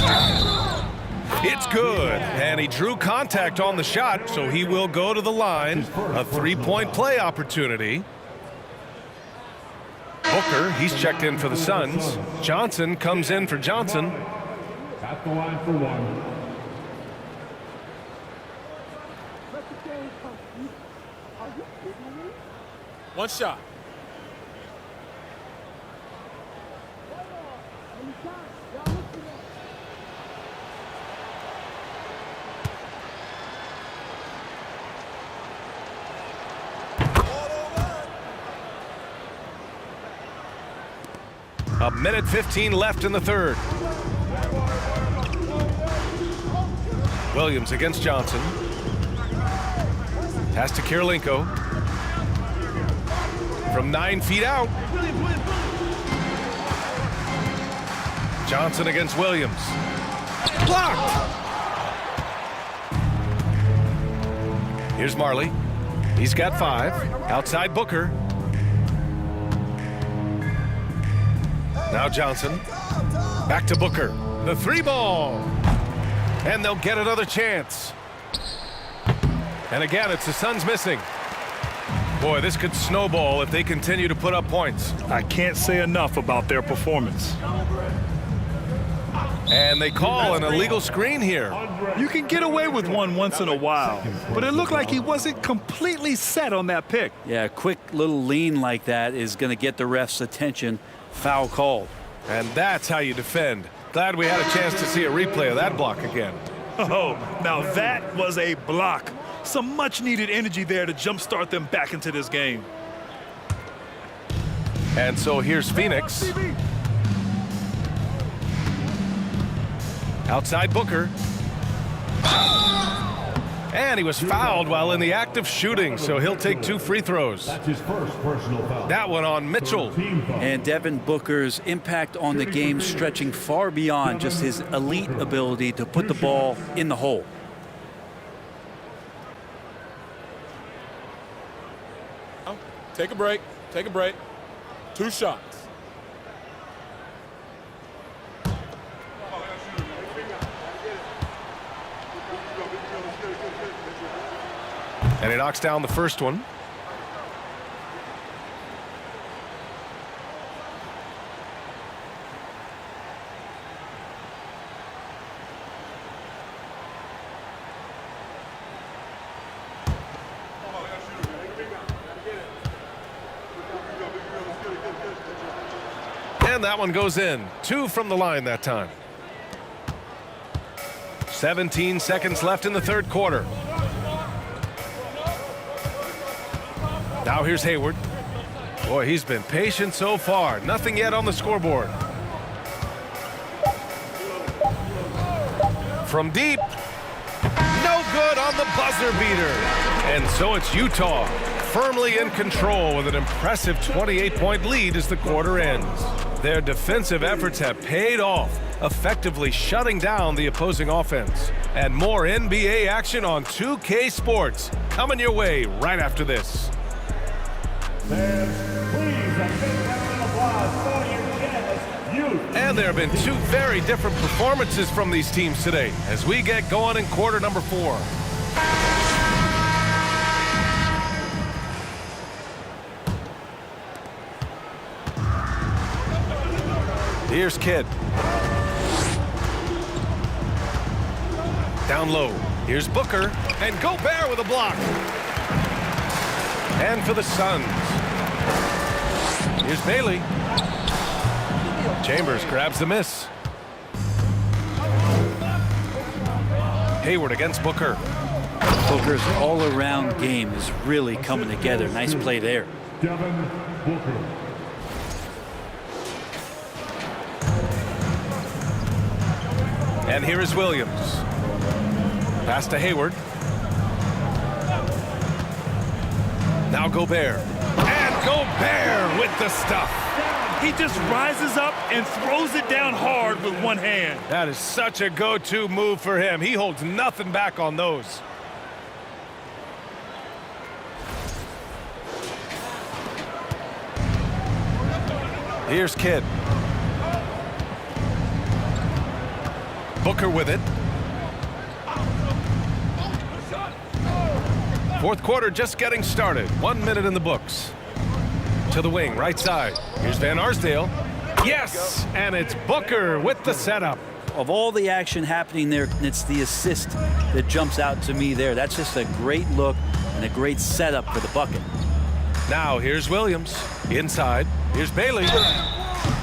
It's good, and he drew contact on the shot, so he will go to the line. A 3-point play opportunity. Booker, he's checked in for the Suns. Johnson comes in for Johnson. At the line for 1. One shot. A minute 15 left in the third. Williams against Johnson. Pass to Kirilenko. from 9 feet out. Johnson against Williams. Blocked! Here's Marley. He's got 5. Outside Booker. Now Johnson. Back to Booker. The 3 ball. And they'll get another chance. And again, it's the Suns missing. Boy, this could snowball if they continue to put up points. I can't say enough about their performance. And they call an illegal screen here. You can get away with one once in a while, but it looked like he wasn't completely set on that pick. Yeah, a quick little lean like that is going to get the ref's attention. Foul called. And that's how you defend. Glad we had a chance to see a replay of that block again. Oh, now that was a block. Some much-needed energy there to jumpstart them back into this game. And so here's Phoenix. Outside Booker. And he was fouled while in the act of shooting, so he'll take 2 free throws. That's his first personal foul. That one on Mitchell. And Devin Booker's impact on the game stretching far beyond just his elite ability to put the ball in the hole. Take a break. Take a break. 2 shots. And he knocks down the first one. And that one goes in. 2 from the line that time. 17 seconds left in the third quarter. Now here's Hayward. Boy, he's been patient so far. Nothing yet on the scoreboard. From deep. No good on the buzzer beater. And so it's Utah firmly in control with an impressive 28-point lead as the quarter ends. Their defensive efforts have paid off, effectively shutting down the opposing offense. And more NBA action on 2K Sports coming your way right after this. Fans, please, a big round of applause for your champions, Utah. And there have been 2 very different performances from these teams today as we get going in quarter number 4. Here's Kidd. Down low. Here's Booker. And Gobert with a block. And for the Suns. Here's Bailey. Chambers grabs the miss. Hayward against Booker. Booker's all-around game is really coming together. Nice play there. Devin Booker. And here is Williams. Pass to Hayward. Now Gobert. And Gobert with the stuff. He just rises up and throws it down hard with one hand. That is such a go-to move for him. He holds nothing back on those. Here's Kidd. Booker with it. Fourth quarter just getting started. 1 minute in the books. To the wing, right side. Here's Van Arsdale. Yes! And it's Booker with the setup. Of all the action happening there, it's the assist that jumps out to me there. That's just a great look and a great setup for the bucket. Now here's Williams. Inside. Here's Bailey.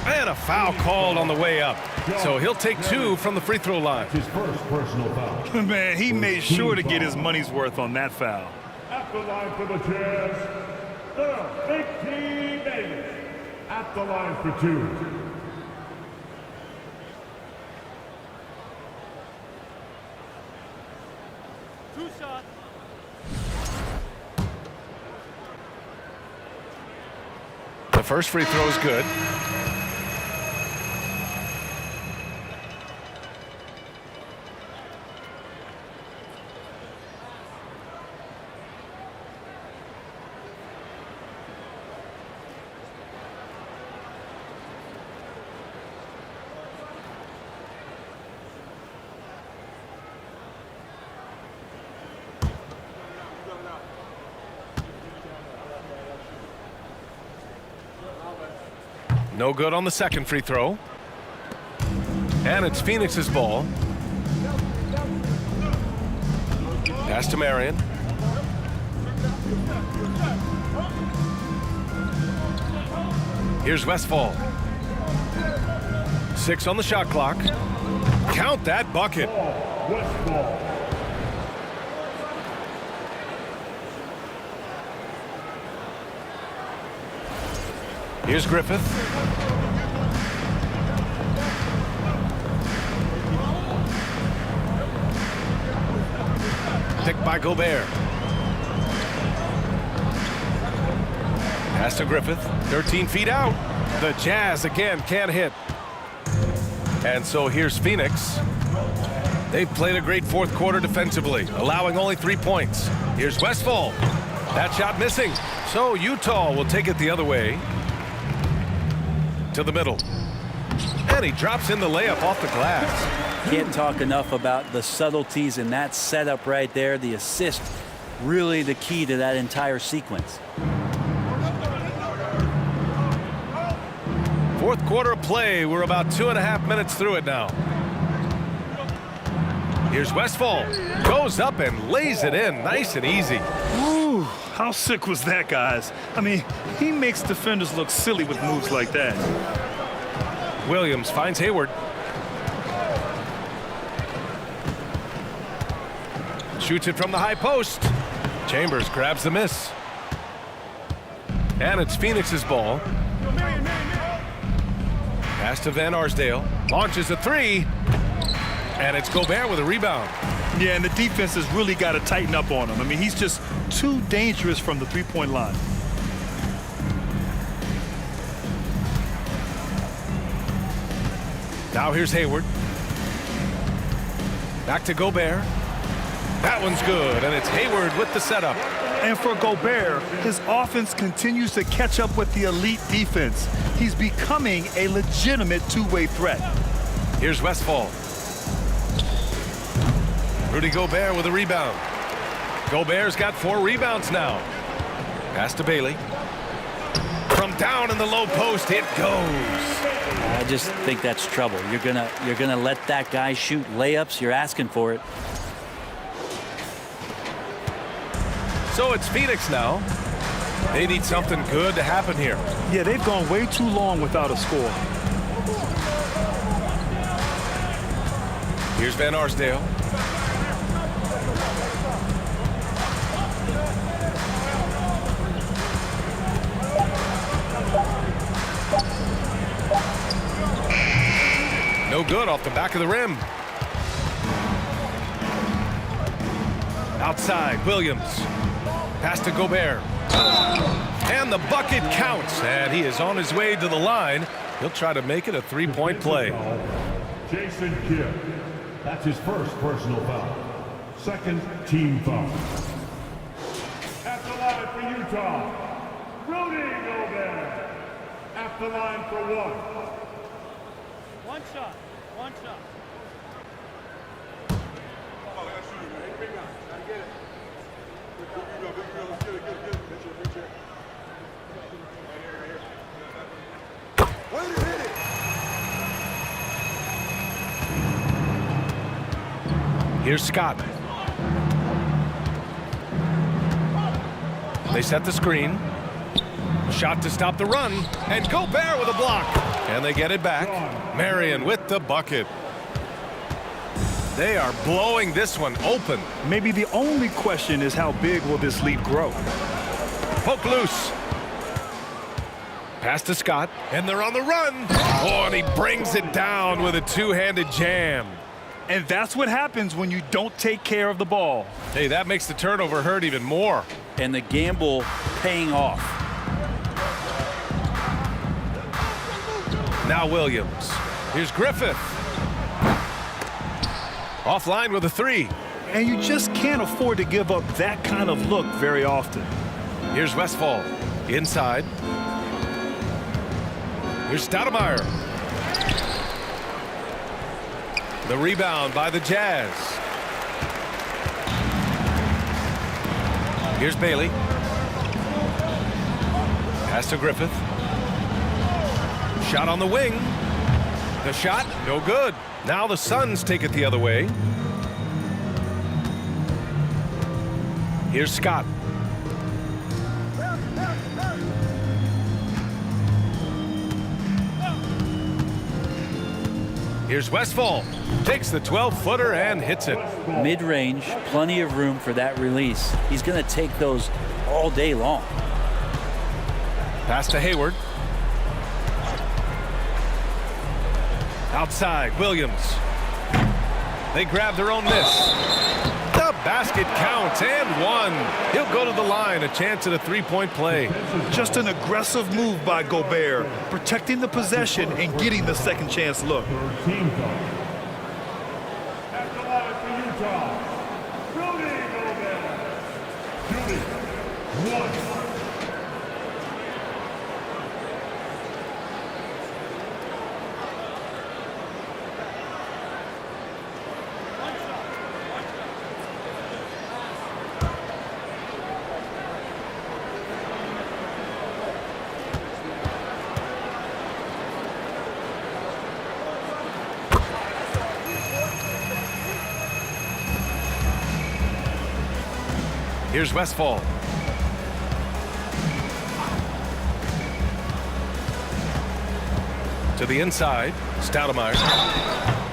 And a foul called on the way up. So he'll take 2 from the free throw line. His first personal foul. Man, he made sure to get his money's worth on that foul. At the line for the Jazz, the Big Team Davis. At the line for 2. first free throw is good. No good on the second free throw. And it's Phoenix's ball. Pass to Marion. Here's Westfall. 6 on the shot clock. Count that bucket. Westfall. Here's Griffith. Picked by Gobert. Pass to Griffith. 13 feet out. The Jazz again can't hit. And so here's Phoenix. They've played a great fourth quarter defensively, allowing only 3 points. Here's Westfall. That shot missing. So Utah will take it the other way. To the middle. And he drops in the layup off the glass. Can't talk enough about the subtleties in that setup right there. The assist, really the key to that entire sequence. Fourth quarter of play. We're about 2.5 minutes through it now. Here's Westfall. Goes up and lays it in nice and easy. Ooh, how sick was that, guys? I mean, he makes defenders look silly with moves like that. Williams finds Hayward. Shoots it from the high post. Chambers grabs the miss. And it's Phoenix's ball. Pass to Van Arsdale. Launches a three. And it's Gobert with a rebound. Yeah, and the defense has really got to tighten up on him. I mean, he's just too dangerous from the three-point line. Now here's Hayward. Back to Gobert. That one's good, and it's Hayward with the setup. And for Gobert, his offense continues to catch up with the elite defense. He's becoming a legitimate two-way threat. Here's Westfall. Rudy Gobert with a rebound. Gobert's got 4 rebounds now. Pass to Bailey. From down in the low post, it goes. I just think that's trouble. You're gonna let that guy shoot layups. You're asking for it. So it's Phoenix now. They need something good to happen here. Yeah, they've gone way too long without a score. Here's Van Arsdale. No good off the back of the rim. Outside, Williams. Pass to Gobert. And the bucket counts. And he is on his way to the line. He'll try to make it a 3-point play. Jason Kidd. That's his first personal foul. Second team foul. At the line for Utah, Rudy Gobert. At the line for one. One shot. One shot. Here's Scott. They set the screen. Shot to stop the run. And Gobert with a block. And they get it back. Marion with the bucket. They are blowing this one open. Maybe the only question is how big will this lead grow? Poke loose. Pass to Scott. And they're on the run. Oh, and he brings it down with a two-handed jam. And that's what happens when you don't take care of the ball. Hey, that makes the turnover hurt even more. And the gamble paying off. Now Williams. Here's Griffith. Offline with a 3. And you just can't afford to give up that kind of look very often. Here's Westfall. Inside. Here's Stoudemire. The rebound by the Jazz. Here's Bailey. Pass to Griffith. Shot on the wing. The shot, no good. Now the Suns take it the other way. Here's Scott. Here's Westfall. Takes the 12-footer and hits it. Mid-range, plenty of room for that release. He's going to take those all day long. Pass to Hayward. Outside, Williams. They grab their own miss. The basket counts and one. He'll go to the line, a chance at a three-point play. Just an aggressive move by Gobert, protecting the possession and getting the second chance look. Team foul. At the line for Utah, Rudy Gobert. Shooting 1. Here's Westfall. To the inside, Stoudemire.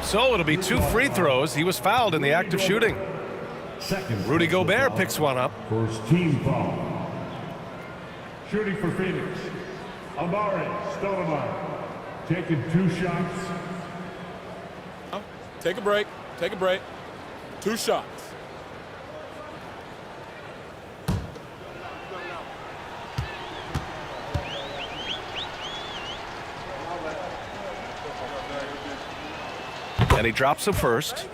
So it'll be 2 free throws. He was fouled in the act of shooting. Second. Rudy Gobert picks one up. First team foul. Shooting for Phoenix, Amari Stoudemire. Taking 2 shots. Take a break. Take a break. 2 shots. And he drops the first.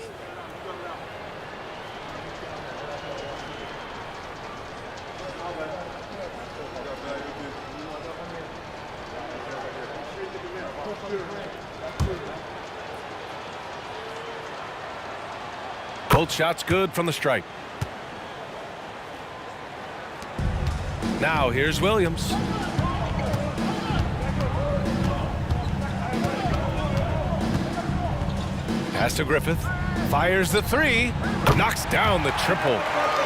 Both shots good from the stripe. Now here's Williams. Pass to Griffith. Fires the 3. Knocks down the triple.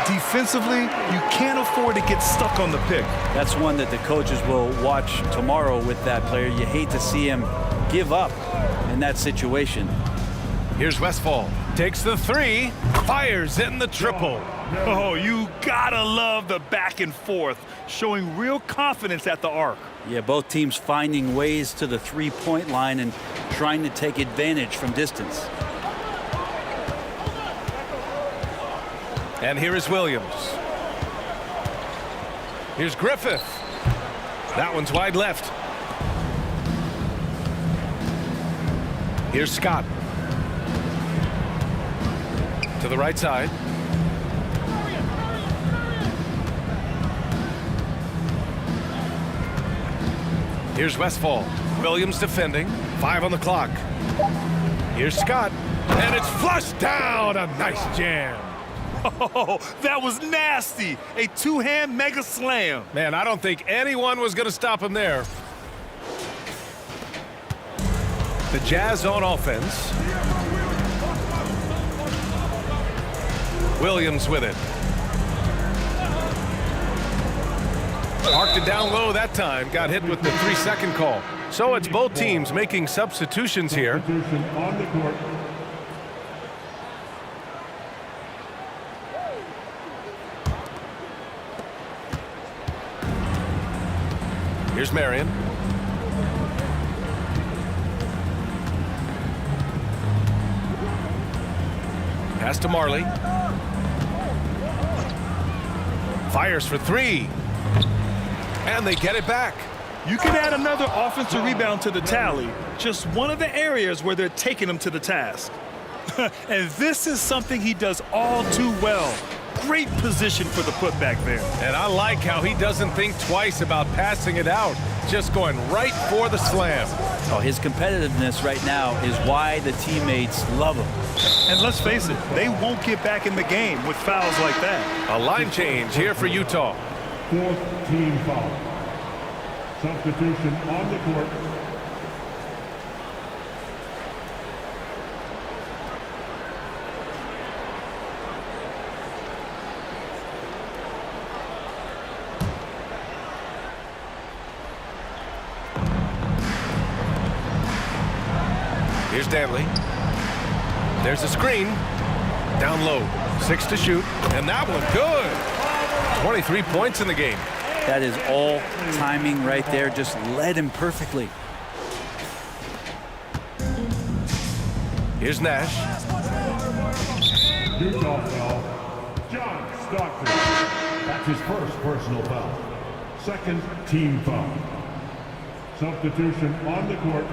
Defensively, you can't afford to get stuck on the pick. That's one that the coaches will watch tomorrow with that player. You hate to see him give up in that situation. Here's Westfall. Takes the 3. Fires in the triple. Oh, you gotta love the back and forth, showing real confidence at the arc. Yeah, both teams finding ways to the three-point line and trying to take advantage from distance. And here is Williams. Here's Griffith. That one's wide left. Here's Scott. To the right side. Here's Westfall. Williams defending. 5 on the clock. Here's Scott. And it's flushed down. A nice jam. Oh, that was nasty. A 2-hand mega slam. Man, I don't think anyone was going to stop him there. The Jazz on offense. Williams with it. Parked it down low that time. Got hit with the 3-second call. So it's both teams making substitutions here. Substitution on the court. Here's Marion. Pass to Marley. Fires for 3. And they get it back. You can add another offensive rebound to the tally, just one of the areas where they're taking him to the task. And this is something he does all too well. Great position for the putback there. And I like how he doesn't think twice about passing it out, just going right for the slam. Oh, his competitiveness right now is why the teammates love him. And let's face it, they won't get back in the game with fouls like that. A line change here for Utah. Fourth team foul. Substitution on the court. Here's Danley. There's a screen. Down low. 6 to shoot. And that one good. 23 points in the game. That is all timing right there. Just led him perfectly. Here's Nash. Utah foul. John Stockton. That's his first personal foul. Second team foul. Substitution on the court.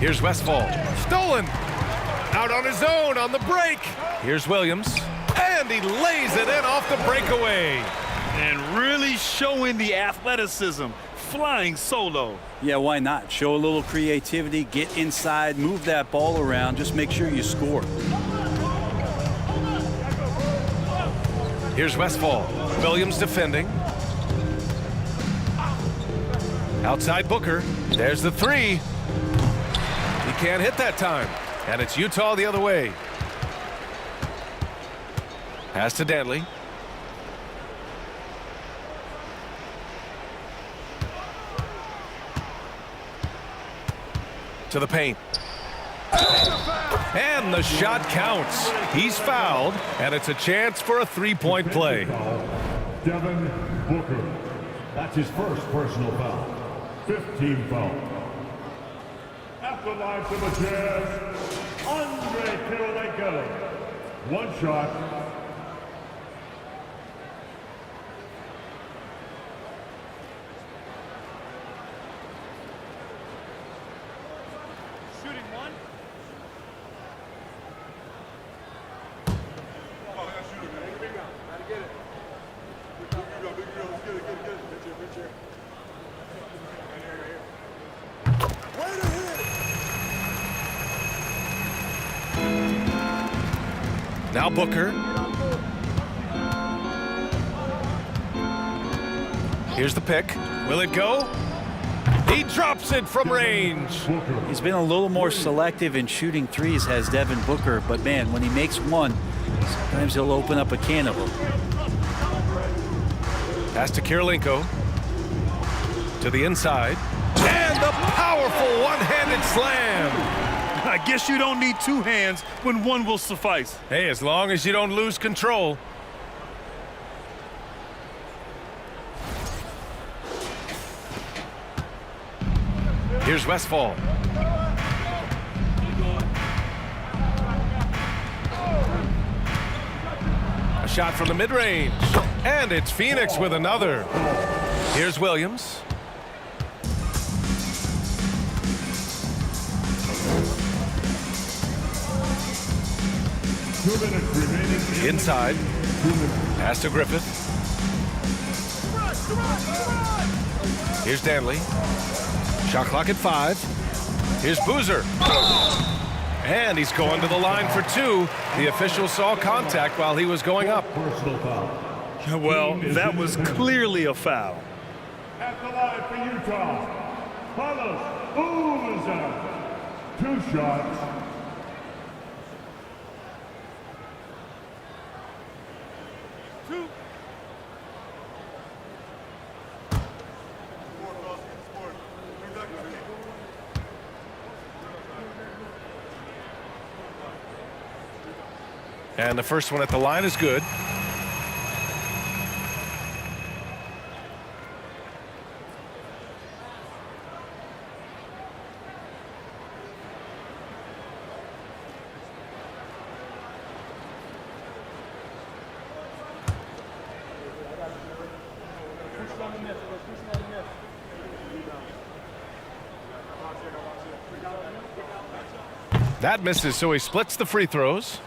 Here's Westphal. Stolen. Out on his own on the break. Here's Williams. And he lays it in off the breakaway. And really showing the athleticism, flying solo. Yeah, why not? Show a little creativity, get inside, move that ball around, just make sure you score. Here's Westphal. Williams defending. Outside Booker. There's the three. He can't hit that time. And it's Utah the other way. Pass to Danley. To the paint. And the shot counts. He's fouled, and it's a chance for a three-point play. Devin Booker. That's his first personal foul. Fifth team foul. At the line for the Jazz, Andre Kirilenko. One shot. Shooting one. Now Booker. Here's the pick. Will it go? He drops it from range. He's been a little more selective in shooting threes, has Devin Booker, but man, when he makes one, sometimes he'll open up a can of them. Pass to Kirilenko. To the inside. And the powerful one-handed slam. I guess you don't need two hands when one will suffice. Hey, as long as you don't lose control. Here's Westphal. A shot from the mid-range. And it's Phoenix with another. Here's Williams. Inside. Pass to Griffith. Here's Danley. Shot clock at 5. Here's Boozer. And he's going to the line for 2. The official saw contact while he was going up. Personal foul. Well, that was clearly a foul. At the line for Utah, Carlos Boozer. 2 shots. And the first one at the line is good. That misses, so he splits the free throws.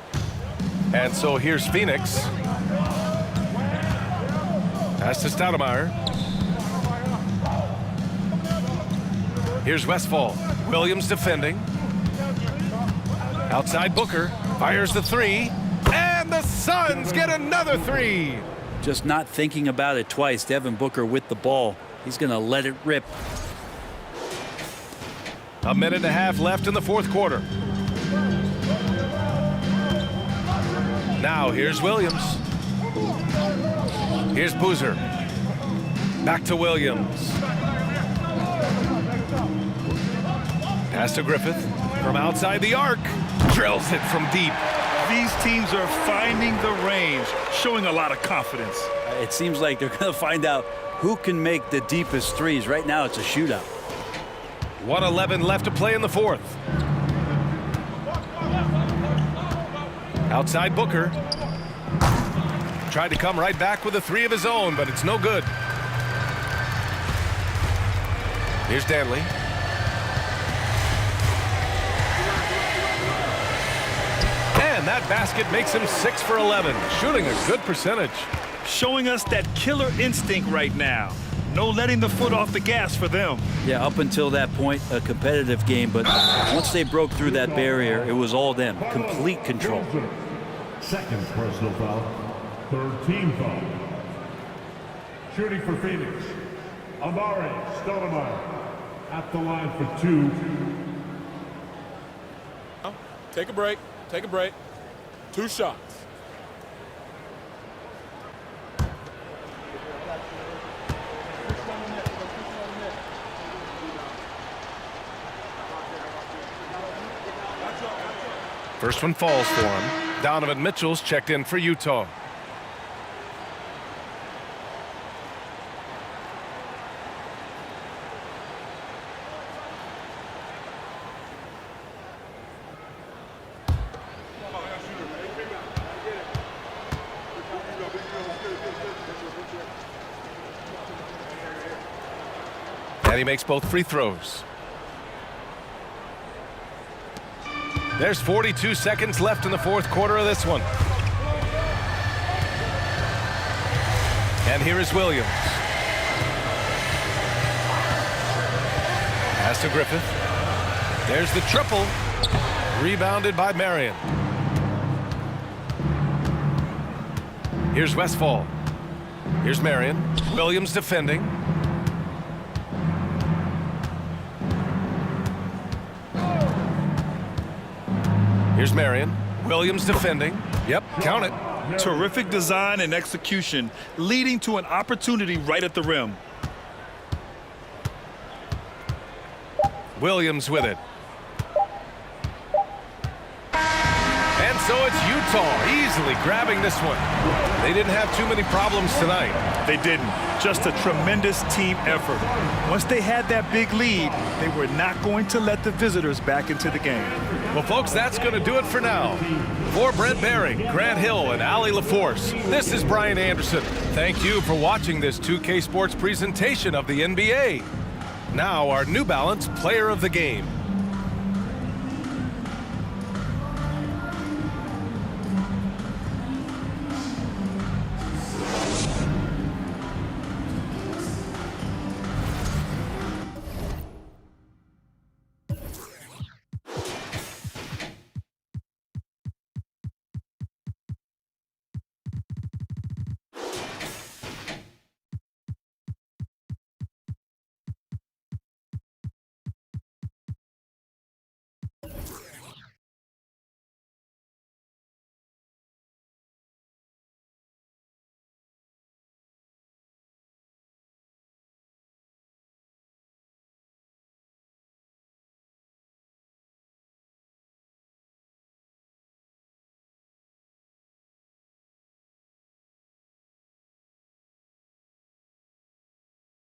And so here's Phoenix. Pass to Stoudemire. Here's Westfall. Williams defending. Outside Booker. Fires the three. And the Suns get another three. Just not thinking about it twice. Devin Booker with the ball. He's going to let it rip. A minute and a half left in the fourth quarter. Now here's Williams. Here's Boozer. Back to Williams. Pass to Griffith from outside the arc. Drills it from deep. These teams are finding the range, showing a lot of confidence. It seems like they're going to find out who can make the deepest threes. Right now, it's a shootout. 1:11 left to play in the fourth. Outside Booker. Tried to come right back with a three of his own, but it's no good. Here's Danley. And that basket makes him 6 for 11, shooting a good percentage. Showing us that killer instinct right now. No letting the foot off the gas for them. Yeah, up until that point, a competitive game, but once they broke through that barrier, it was all them. Complete control. Second personal foul. Third team foul. Shooting for Phoenix. Amari Stoudemire at the line for two. Take a break. Take a break. 2 shots. First one falls for him. Donovan Mitchell's checked in for Utah. And he makes both free throws. There's 42 seconds left in the fourth quarter of this one. And here is Williams. Pass to Griffith. There's the triple. Rebounded by Marion. Here's Westfall. Here's Marion. Williams defending. Here's Marion. Williams defending. Yep, count it. Terrific design and execution, leading to an opportunity right at the rim. Williams with it. And so it's Utah easily grabbing this one. They didn't have too many problems tonight. They didn't. Just a tremendous team effort. Once they had that big lead, they were not going to let the visitors back into the game. Well, folks, that's going to do it for now. For Brent Barry, Grant Hill, and Allie LaForce, this is Brian Anderson. Thank you for watching this 2K Sports presentation of the NBA. Now, our New Balance Player of the Game.